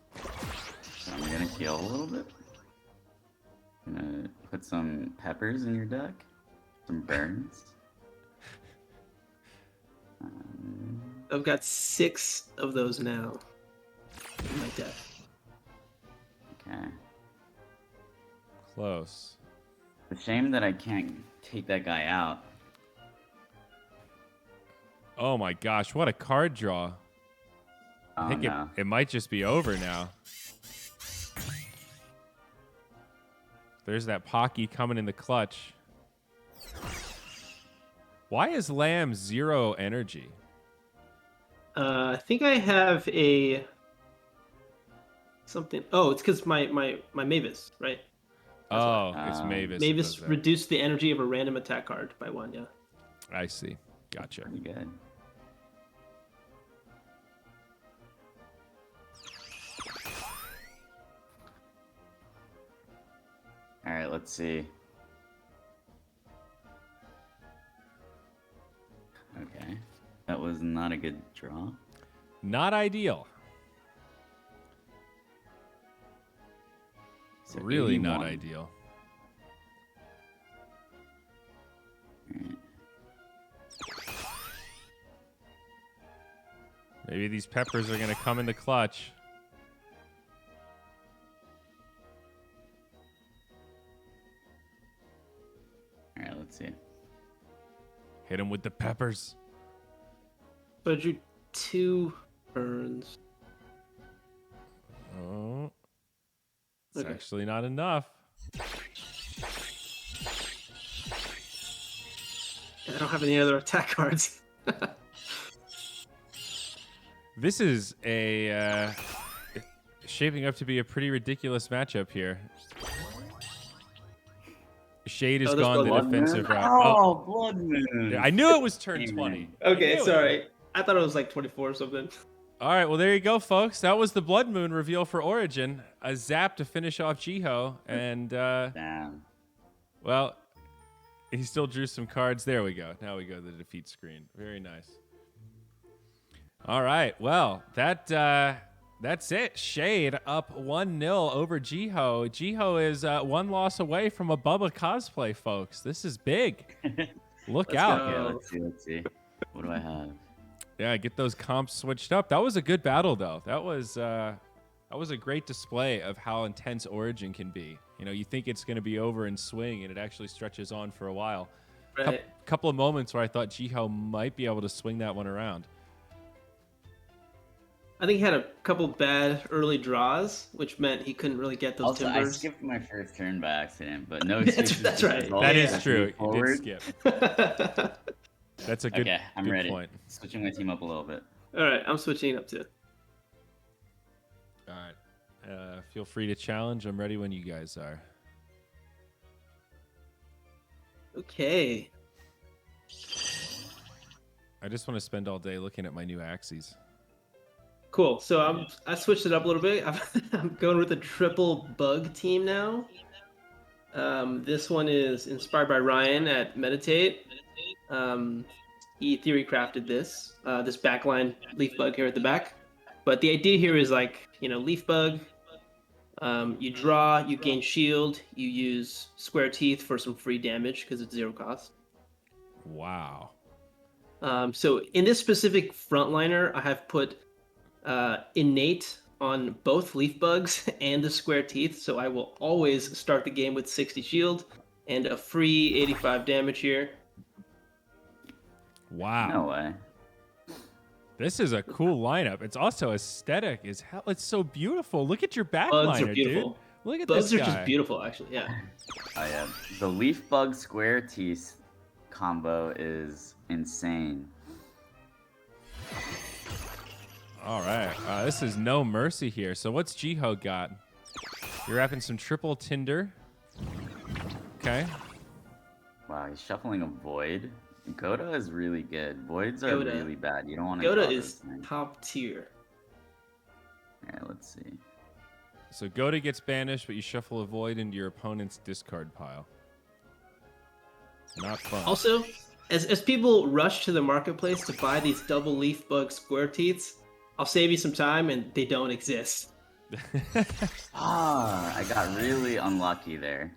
So I'm gonna heal a little bit. I'm gonna put some peppers in your deck. Some burns. I've got 6 of those now in my deck. Okay. Close. It's a shame that I can't take that guy out. Oh my gosh, what a card draw. I think it might just be over now. There's that Pocky coming in the clutch. Why is Lamb 0 energy? I think I have a something. Oh, it's because my Mavis, right? It's Mavis. Mavis reduced the energy of a random attack card by 1. Yeah. I see. Gotcha. Pretty good. All right, let's see. Okay. That was not a good draw. Not ideal. So really 81. not ideal. Alright. Maybe these peppers are going to come in the clutch. All right, let's see. Hit him with the peppers. So I drew 2 burns. Oh. It's Okay. actually not enough. I don't have any other attack cards. This is a shaping up to be a pretty ridiculous matchup here. Shade has gone the defensive route. Oh, Blood Moon. I knew it was turn 20. Okay, sorry. I thought it was like 24 or something. All right, well, there you go, folks. That was the Blood Moon reveal for Origin. A zap to finish off Jiho. And, Damn. well, he still drew some cards. There we go. Now we go to the defeat screen. Very nice. All right, well, that's it. Shade up 1-0 over Jiho. Jiho is 1 loss away from a Bubba cosplay, folks. This is big. Look out. Okay, let's see. What do I have? Yeah, get those comps switched up. That was a good battle, though. That was a great display of how intense Origin can be. You know, you think it's going to be over in swing, and it actually stretches on for a while. Right. Couple of moments where I thought Jiho might be able to swing that one around. I think he had a couple bad early draws, which meant he couldn't really get those Also, I timbers. skipped my first turn by accident, but no That's- excuses. that's right. That is Yeah. true. You did Forward. skip. That's a good, Okay, I'm good ready. point. Switching my team up a little bit. All right, I'm switching up too. All right. Feel free to challenge. I'm ready when you guys are. Okay. I just want to spend all day looking at my new Axies. Cool. So I switched it up a little bit. I'm going with a triple bug team now. This one is inspired by Ryan at Meditate. He theory crafted this backline leaf bug here at the back. But the idea here is like, leaf bug. You draw, you gain shield, you use square teeth for some free damage because it's 0 cost. Wow. So in this specific frontliner, I have put innate on both leaf bugs and the square teeth, so I will always start the game with 60 shield and a free 85 damage here. Wow. No way. This is a cool lineup. It's also aesthetic as hell. It's so beautiful. Look at your Bugs backliner, are beautiful. dude. Look at Bugs this are guy. just beautiful, actually. Yeah. Oh yeah, the leaf bug square teeth combo is insane. All right. This is no mercy here. So what's Jiho got? You're wrapping some triple Tinder. Okay. Wow, he's shuffling a void. Goda is really good. Voids are Goda. really bad. You don't want to. Yoda is top tier. Alright, let's see. So Goda gets banished, but you shuffle a void into your opponent's discard pile. Not fun. Also, as people rush to the marketplace to buy these double leaf bug square teeths, I'll save you some time, and they don't exist. Ah, I got really unlucky there.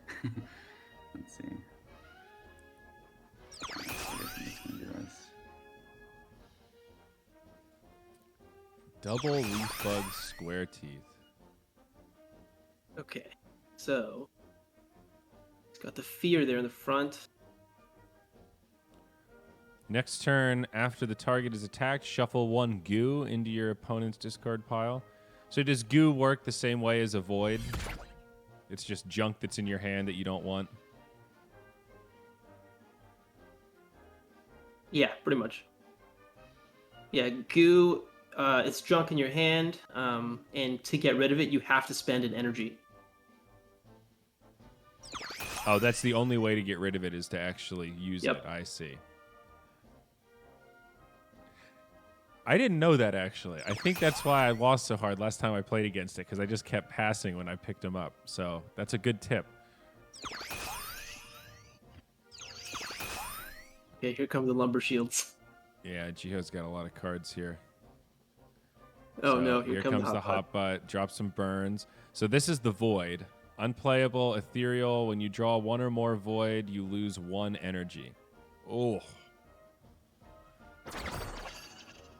Let's see. I guess I'm just gonna do this. Double leaf bug square teeth. Okay, so it's got the fear there in the front. Next turn, after the target is attacked, shuffle 1 goo into your opponent's discard pile. So does goo work the same way as a void? It's just junk that's in your hand that you don't want. Yeah, pretty much. Yeah, goo, it's junk in your hand, and to get rid of it, you have to spend an energy. Oh, that's the only way to get rid of it is to actually use Yep. it. I see. I didn't know that, actually. I think that's why I lost so hard last time I played against it, because I just kept passing when I picked him up. So that's a good tip. Okay, here come the lumber shields. Yeah, Jiho's got a lot of cards here. Oh So no, here comes the hot butt. Drop some burns. So this is the void. Unplayable, ethereal. When you draw 1 or more void, you lose 1 energy. Oh.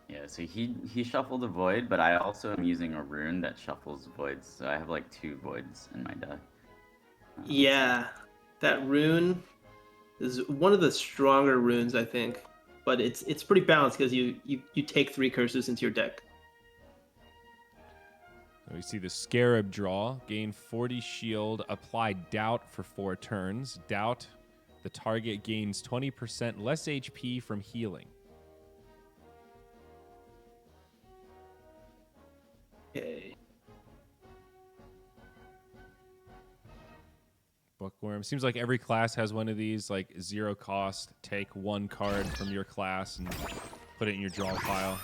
Yeah, so he shuffled a void, but I also am using a rune that shuffles voids, so I have like 2 voids in my deck. Yeah, that rune is one of the stronger runes, I think, but it's pretty balanced because you take 3 curses into your deck. We see the Scarab draw. Gain 40 shield. Apply Doubt for 4 turns. Doubt. The target gains 20% less HP from healing. Okay. Bookworm. Seems like every class has one of these, like 0 cost. Take 1 card from your class and put it in your draw pile.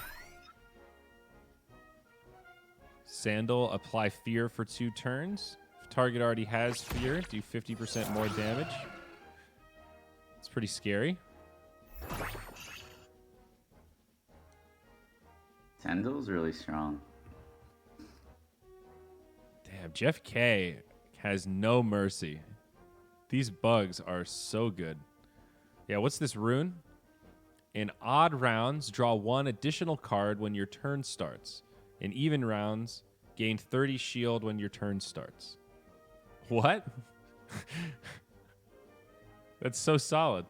Sandal. Apply Fear for 2 turns. If target already has Fear, do 50% more damage. It's pretty scary. Sandal's really strong. Damn, Jeff K has no mercy. These bugs are so good. Yeah, what's this rune? In odd rounds, draw 1 additional card when your turn starts. In even rounds, gain 30 shield when your turn starts. What? That's so solid.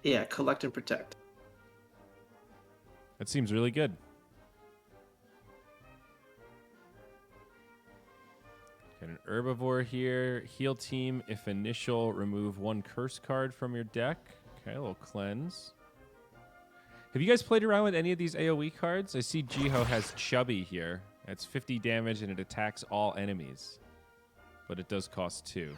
Yeah, collect and protect. That seems really good. Got an herbivore here. Heal team, if initial, remove 1 curse card from your deck. Okay, a little cleanse. Have you guys played around with any of these AoE cards? I see Jiho has Chubby here. That's 50 damage and it attacks all enemies. But it does cost 2.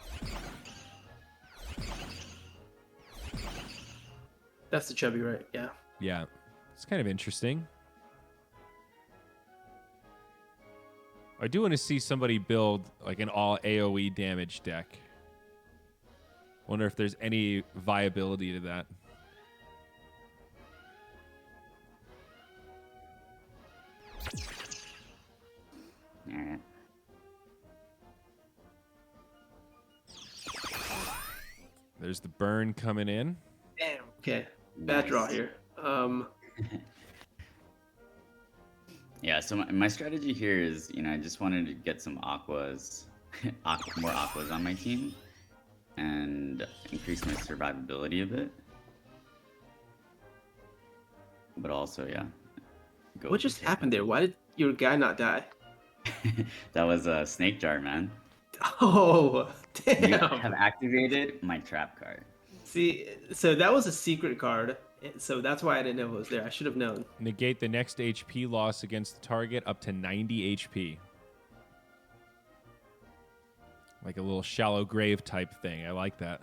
That's the chubby, right? Yeah. Yeah. It's kind of interesting. I do want to see somebody build like an all AoE damage deck. Wonder if there's any viability to that. All right. There's the burn coming in. Damn. Okay. Bad draw Nice. here. Yeah, so my strategy here is, I just wanted to get some aquas, more aquas on my team, and increase my survivability a bit. But also, yeah. What just happened there? Why did your guy not die? That was a snake jar, man. Oh, You damn. have activated my trap card. See, so that was a secret card. So that's why I didn't know it was there. I should have known. Negate the next HP loss against the target up to 90 HP. Like a little shallow grave type thing. I like that.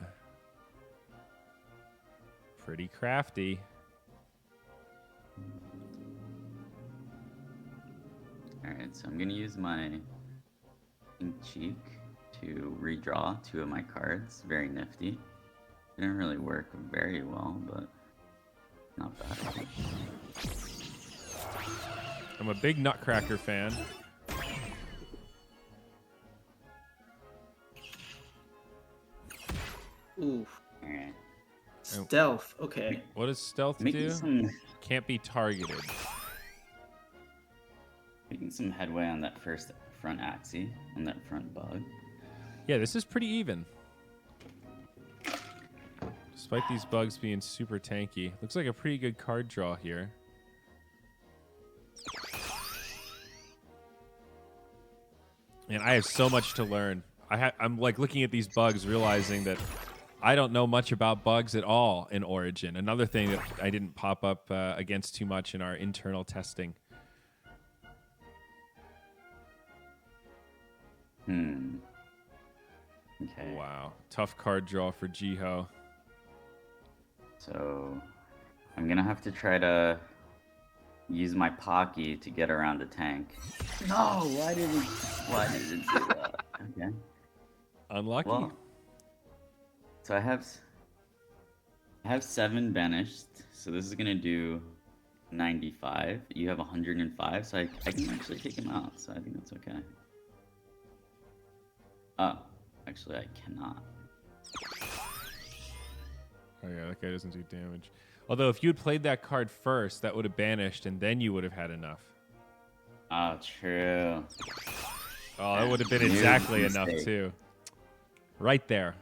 Pretty crafty. Alright, so I'm going to use my Pink Cheek to redraw 2 of my cards. Very nifty. Didn't really work very well, but not bad. I'm a big Nutcracker fan. Ooh. Alright. Stealth. Okay. What does stealth Making do? some Can't be targeted. making some headway on that first front axie, on that front bug. Yeah, this is pretty even. Despite these bugs being super tanky. Looks like a pretty good card draw here. And I have so much to learn. I'm like looking at these bugs, realizing that I don't know much about bugs at all in Origin. Another thing that I didn't pop up against too much in our internal testing. Okay. Wow. Tough card draw for Jiho. So I'm gonna have to try to use my Pocky to get around the tank. No, why did it do that? Okay. Unlucky. Well, so I have 7 banished, so this is gonna do 95. You have 105, so I can actually take him out, so I think that's okay. Oh, actually I cannot. Oh yeah, that guy doesn't do damage. Although if you had played that card first, that would have banished, and then you would have had enough. Oh, true. Oh, that would have been Huge exactly enough mistake. too. Right there.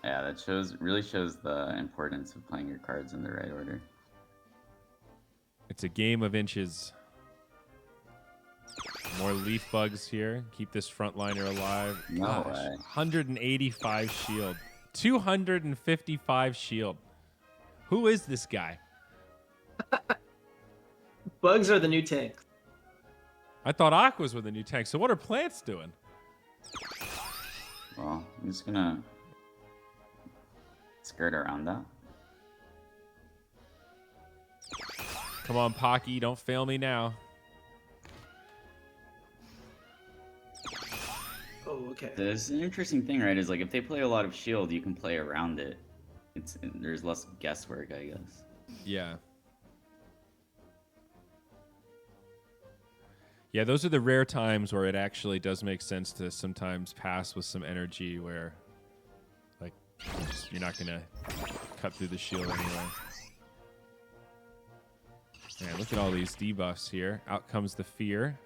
Yeah, that really shows the importance of playing your cards in the right order. It's a game of inches. More leaf bugs here. Keep this frontliner alive. No Gosh, way. 185 shield. 255 shield. Who is this guy? Bugs are the new tanks. I thought aquas were the new tank. So what are plants doing? Well, I'm just gonna skirt around that. Come on, Pocky. Don't fail me now. Oh, okay. There's an interesting thing, right? Is like if they play a lot of shield, you can play around it. There's less guesswork, I guess. Yeah. Yeah, those are the rare times where it actually does make sense to sometimes pass with some energy where, like, you're not going to cut through the shield anyway. Man, look at all these debuffs here. Out comes the fear.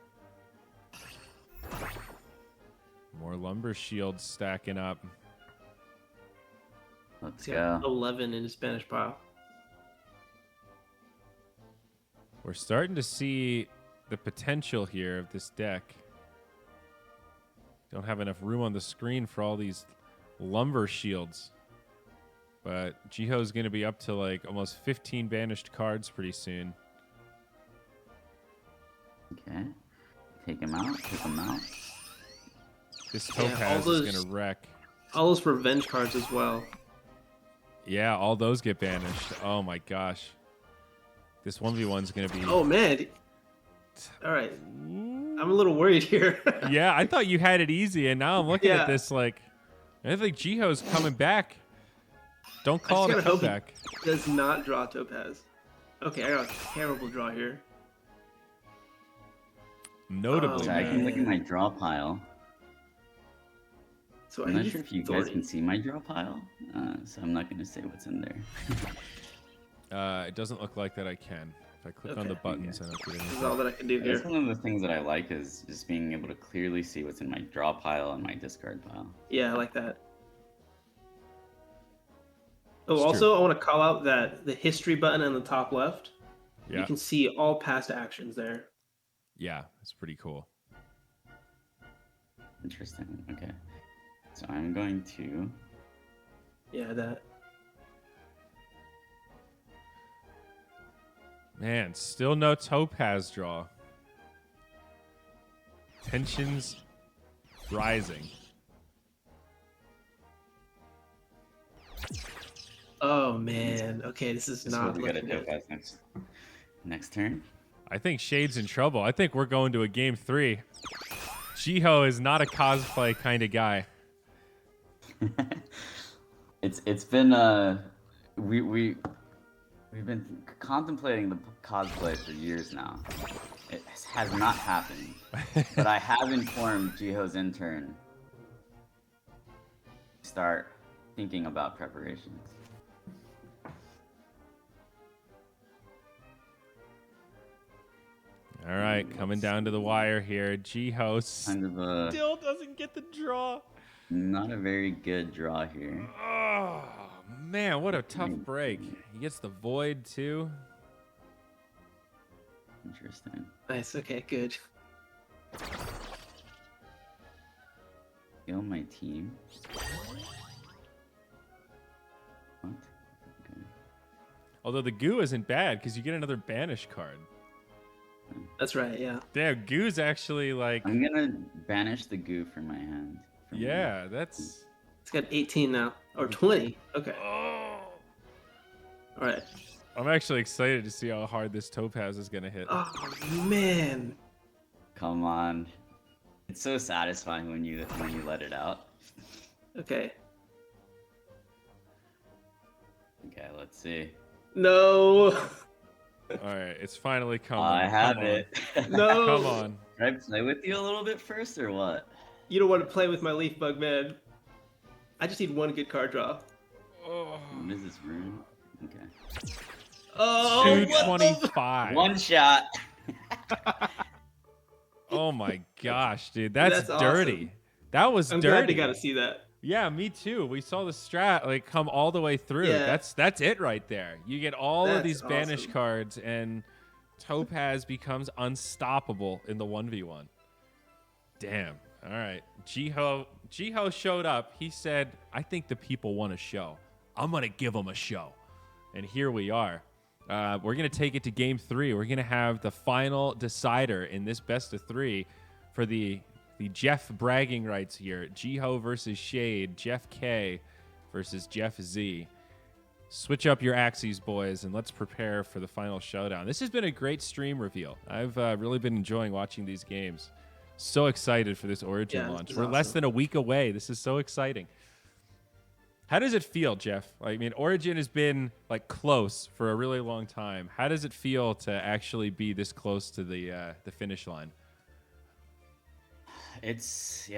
More lumber shields stacking up. Let's He's got go. 11 in his Spanish pile. We're starting to see the potential here of this deck. Don't have enough room on the screen for all these lumber shields. But Jiho's going to be up to like almost 15 banished cards pretty soon. Okay. Take him out. Take him out. This Yeah, Topaz all is those- going to wreck. All those revenge cards as well. Yeah, all those get banished. Oh my gosh. This 1v1's going to be... Oh, man. All right. I'm a little worried here. Yeah, I thought you had it easy, and now I'm looking at Yeah. this like... I think Jiho's coming back. Don't call it a gotta hope he comeback. does not draw Topaz. Okay, I got a terrible draw here. Notably Oh, So I can bad. look at my draw pile. So I'm I not need sure if you guys Thorny. can see my draw pile, so I'm not going to say what's in there. It doesn't look like that I can. If I click on the Okay. buttons, I don't get This is anything. all that I can do That's here. one of the things that I like is just being able to clearly see what's in my draw pile and my discard pile. Yeah, I like that. Oh, It's also, I want to call out that the history button on the top left, you Yeah, can see all past actions there. yeah, it's pretty cool. Interesting. Okay. So I'm going to... Yeah, that. Man, still no Topaz draw. Tensions rising. Oh man. Okay, this is This is not what we gotta looking do good. guys next turn. I think Shade's in trouble. I think we're going to a game 3. Jiho is not a cosplay kind of guy. It's been we've been contemplating the cosplay for years now. It has not happened, but I have informed Jiho's intern to start thinking about preparations. All right, coming down to the wire here. Jiho Kind of a still doesn't get the draw. not a very good draw here. Oh, man, what a tough break. He gets the void, too. Interesting. Nice. Okay, good. Kill my team. What? Okay. Although the goo isn't bad because you get another banish card. That's right. Yeah. Damn, goo's actually like... I'm gonna banish the goo from my hand. Yeah, that's... It's got 18 now, or 20. Okay. Oh. All right. I'm actually excited to see how hard this Topaz is going to hit. Oh man. Come on. It's so satisfying when you let it out. Okay. Okay, let's see. No. All right, it's finally coming. I have Come on. it. No. Come on. Can I play with you a little bit first, or what? You don't want to play with my leaf bug, man. I just need one good card draw. Oh. What is this rune? Okay. Oh, 225. One shot. Oh my gosh, dude. That's That's dirty. awesome. That was I'm dirty. glad they got to see that. Yeah, me too. We saw the strat like come all the way through. Yeah. That's it right there. You get all of That's these banish awesome. cards and Topaz becomes unstoppable in the 1v1. Damn. All right. Jiho showed up. He said, I think the people want a show. I'm going to give them a show. And here we are. We're going to take it to game 3. We're going to have the final decider in this best of 3 for the Jeff bragging rights here. Jiho versus Shade. Jeff K versus Jeff Z. Switch up your Axies, boys, and let's prepare for the final showdown. This has been a great stream reveal. I've really been enjoying watching these games. So excited for this Origin Yeah, launch. it's We're less awesome. than a week away. This is so exciting. How does it feel, Jeff? I mean, Origin has been like close for a really long time. How does it feel to actually be this close to the finish line? It's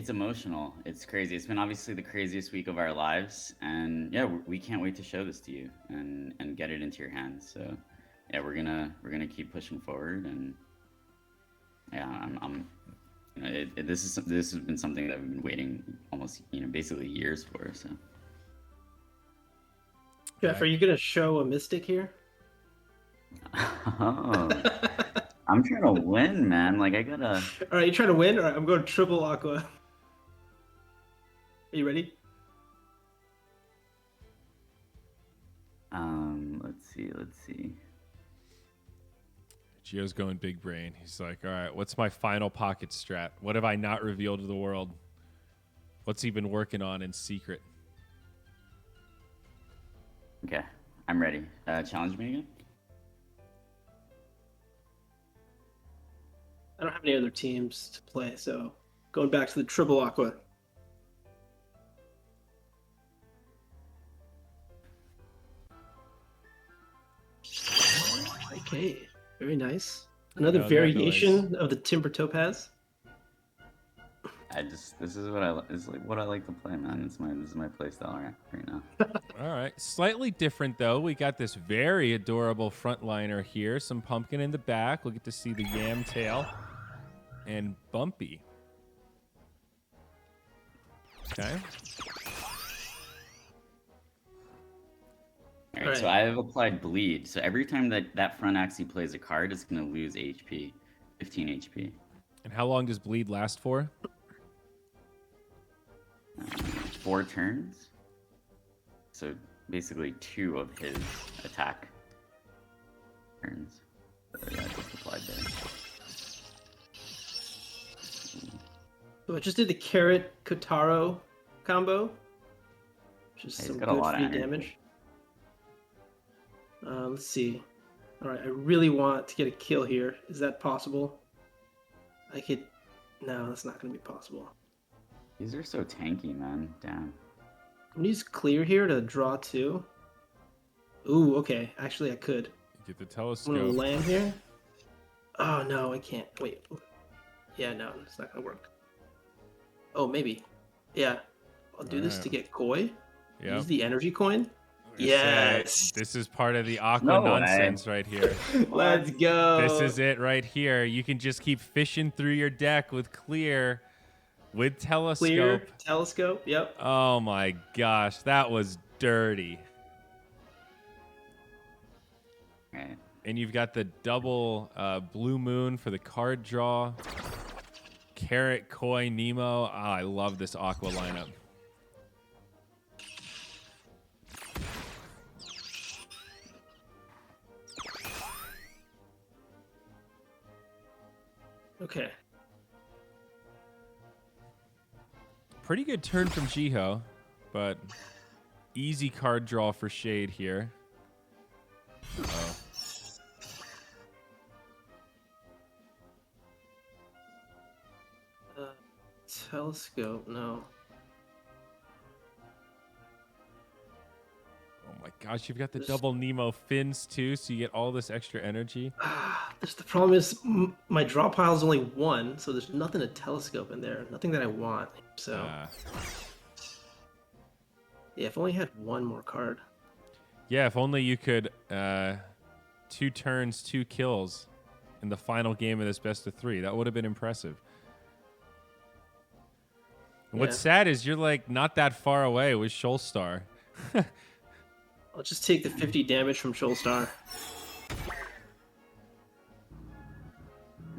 emotional. It's crazy. It's been obviously the craziest week of our lives, and yeah, we can't wait to show this to you and get it into your hands. So yeah, we're gonna keep pushing forward, and yeah, I'm this has been something that we've been waiting almost basically years for. So Jeff, are you gonna show a mystic here? oh, I'm trying to win, man. Like I gotta. All right, you trying to win? All right, I'm going triple aqua. Are you ready? Let's see. Gio's going big brain. He's like, all right, what's my final pocket strat? What have I not revealed to the world? What's he been working on in secret? Okay, I'm ready. Challenge me again. I don't have any other teams to play, so going back to the triple aqua. Okay, very nice. Another Oh, that variation of the Timber Topaz. This is what I like to play, man. This is my play style right now. All right. Slightly different, though. We got this very adorable frontliner here. Some pumpkin in the back. We'll get to see the yam tail. And Bumpy. Okay. All right, so I have applied bleed. So every time that front axie plays a card, it's going to lose HP, 15 HP. And how long does bleed last for? 4 turns. So basically 2 of his attack turns. So yeah, I just applied there. So I just did the Carrot Kotaro combo, which is He's some got a good lot of free energy. damage. Let's see. All right, I really want to get a kill here. Is that possible? I could. No, that's not going to be possible. These are so tanky, man. Damn. I'm going to use clear here to draw 2. Ooh, okay. Actually, I could. Get the I'm going telescope. to land here. Oh, no, I can't. Wait. Yeah, no, it's not going to work. Oh, maybe. Yeah. I'll do this to get koi. Yep. Use the energy coin. Say, Yes. this is part of the aqua No way. nonsense right here. Let's go. This is it right here. You can just keep fishing through your deck with clear, with telescope. Clear telescope. Yep. Oh my gosh, that was dirty. Right. And you've got the double blue moon for the card draw. Carrot, koi, Nemo. Oh, I love this aqua lineup. Okay. Pretty good turn from Jiho, but easy card draw for Shade here. Uh-oh. Telescope. No. Oh my gosh, you've got the double Nemo fins too, so you get all this extra energy. The problem is my draw pile is only 1, so there's nothing to telescope in there. Nothing that I want. So yeah, if only had 1 more card. Yeah, if only you could 2 turns, 2 kills in the final game of this best of 3. That would have been impressive. And what's sad is you're like not that far away with Shoalstar. I'll just take the 50 damage from Shoalstar.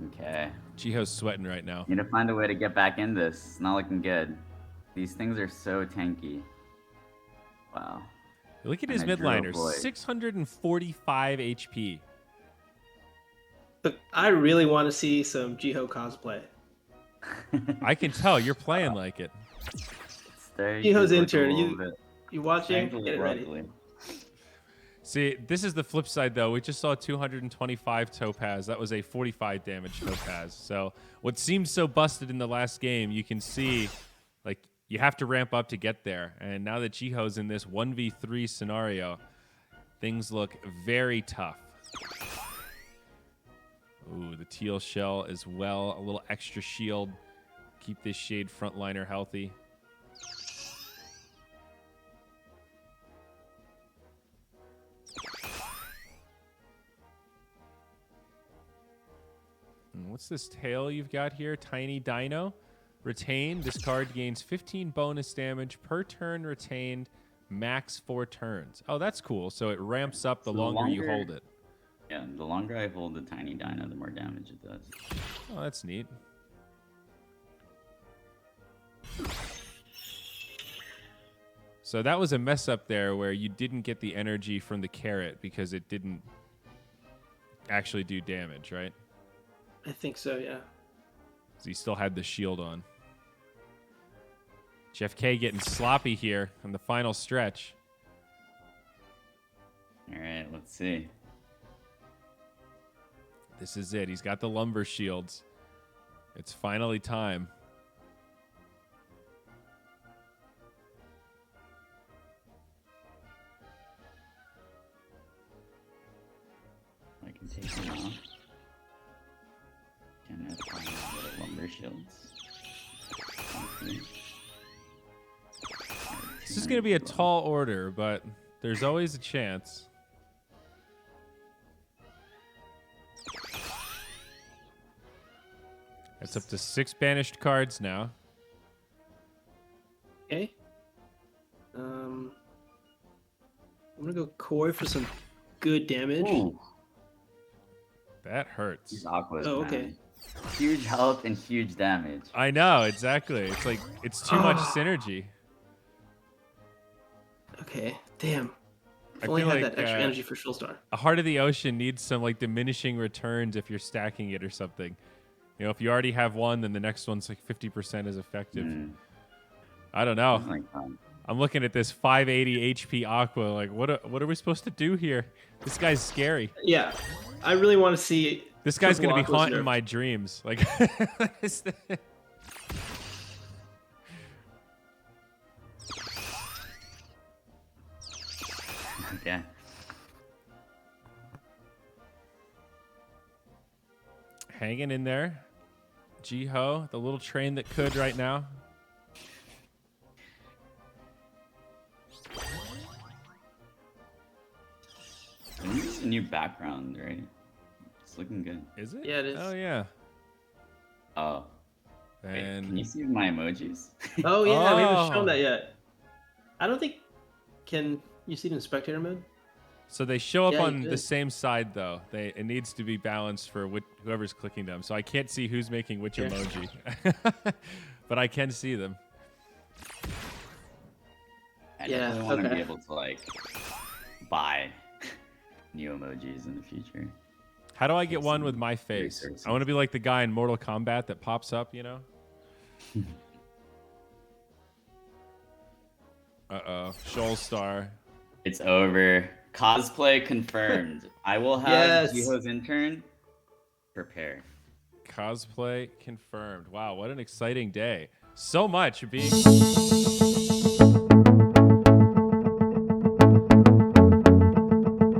Okay. Jiho's sweating right now. Need to find a way to get back in this. It's not looking good. These things are so tanky. Wow. Look at his midliners, 645 HP. Look, I really want to see some Jiho cosplay. I can tell you're playing like it. Jiho's intern. You watching? Get it ready. See, this is the flip side, though. We just saw 225 Topaz. That was a 45 damage Topaz. So what seemed so busted in the last game, you can see, like, you have to ramp up to get there. And now that Jiho's in this 1v3 scenario, things look very tough. Ooh, the teal shell as well. A little extra shield. Keep this Shade frontliner healthy. What's this tail you've got here? Tiny Dino. Retained. This card gains 15 bonus damage per turn retained, max 4 turns. Oh, that's cool. So it ramps up the longer you hold it. Yeah, the longer I hold the Tiny Dino, the more damage it does. Oh, that's neat. So that was a mess up there where you didn't get the energy from the carrot because it didn't actually do damage, right? I think so, yeah. So he still had the shield on. Jeff K getting sloppy here on the final stretch. All right, let's see. This is it. He's got the lumber shields. It's finally time. I can take them off. Can I find the lumber shields? Okay. This is going to be a tall order, but there's always a chance. It's up to 6 banished cards now. Okay. I'm gonna go Koi for some good damage. Ooh. That hurts. These aquas, Oh, man. okay. Huge health and huge damage. I know, exactly. It's like, it's too much synergy. Okay, damn. I If only feel had like, that extra energy for Shoalstar. A Heart of the Ocean needs some like diminishing returns if you're stacking it or something. You know, if you already have one, then the next one's like 50% as effective. I don't know. I'm looking at this 580 HP Aqua. Like, what are we supposed to do here? This guy's scary. Yeah, I really want to see. This guy's gonna be Aqua's haunting nerfed. my dreams. Like, Yeah. hanging in there. Jiho, the little train that could right now. I think it's a new background, right? It's looking good. Is it? Yeah, it is. Oh yeah. Oh. Wait, And can you see my emojis? Oh yeah, we haven't shown Oh. that yet. I don't think. Can you see it in spectator mode? so they show up Yeah, you on the could. same side though. It needs to be balanced for whoever's clicking them. So I can't see who's making which Yeah. emoji, but I can see them. I Yeah, definitely want to okay. be able to like buy new emojis in the future. How do I get Like one some with my face? research. I want to be like the guy in Mortal Kombat that pops up, you know? Uh-oh. Shoal Star. It's over. Cosplay confirmed. I will have Yes. Jiho's intern prepare. Cosplay confirmed. Wow, what an exciting day. So much being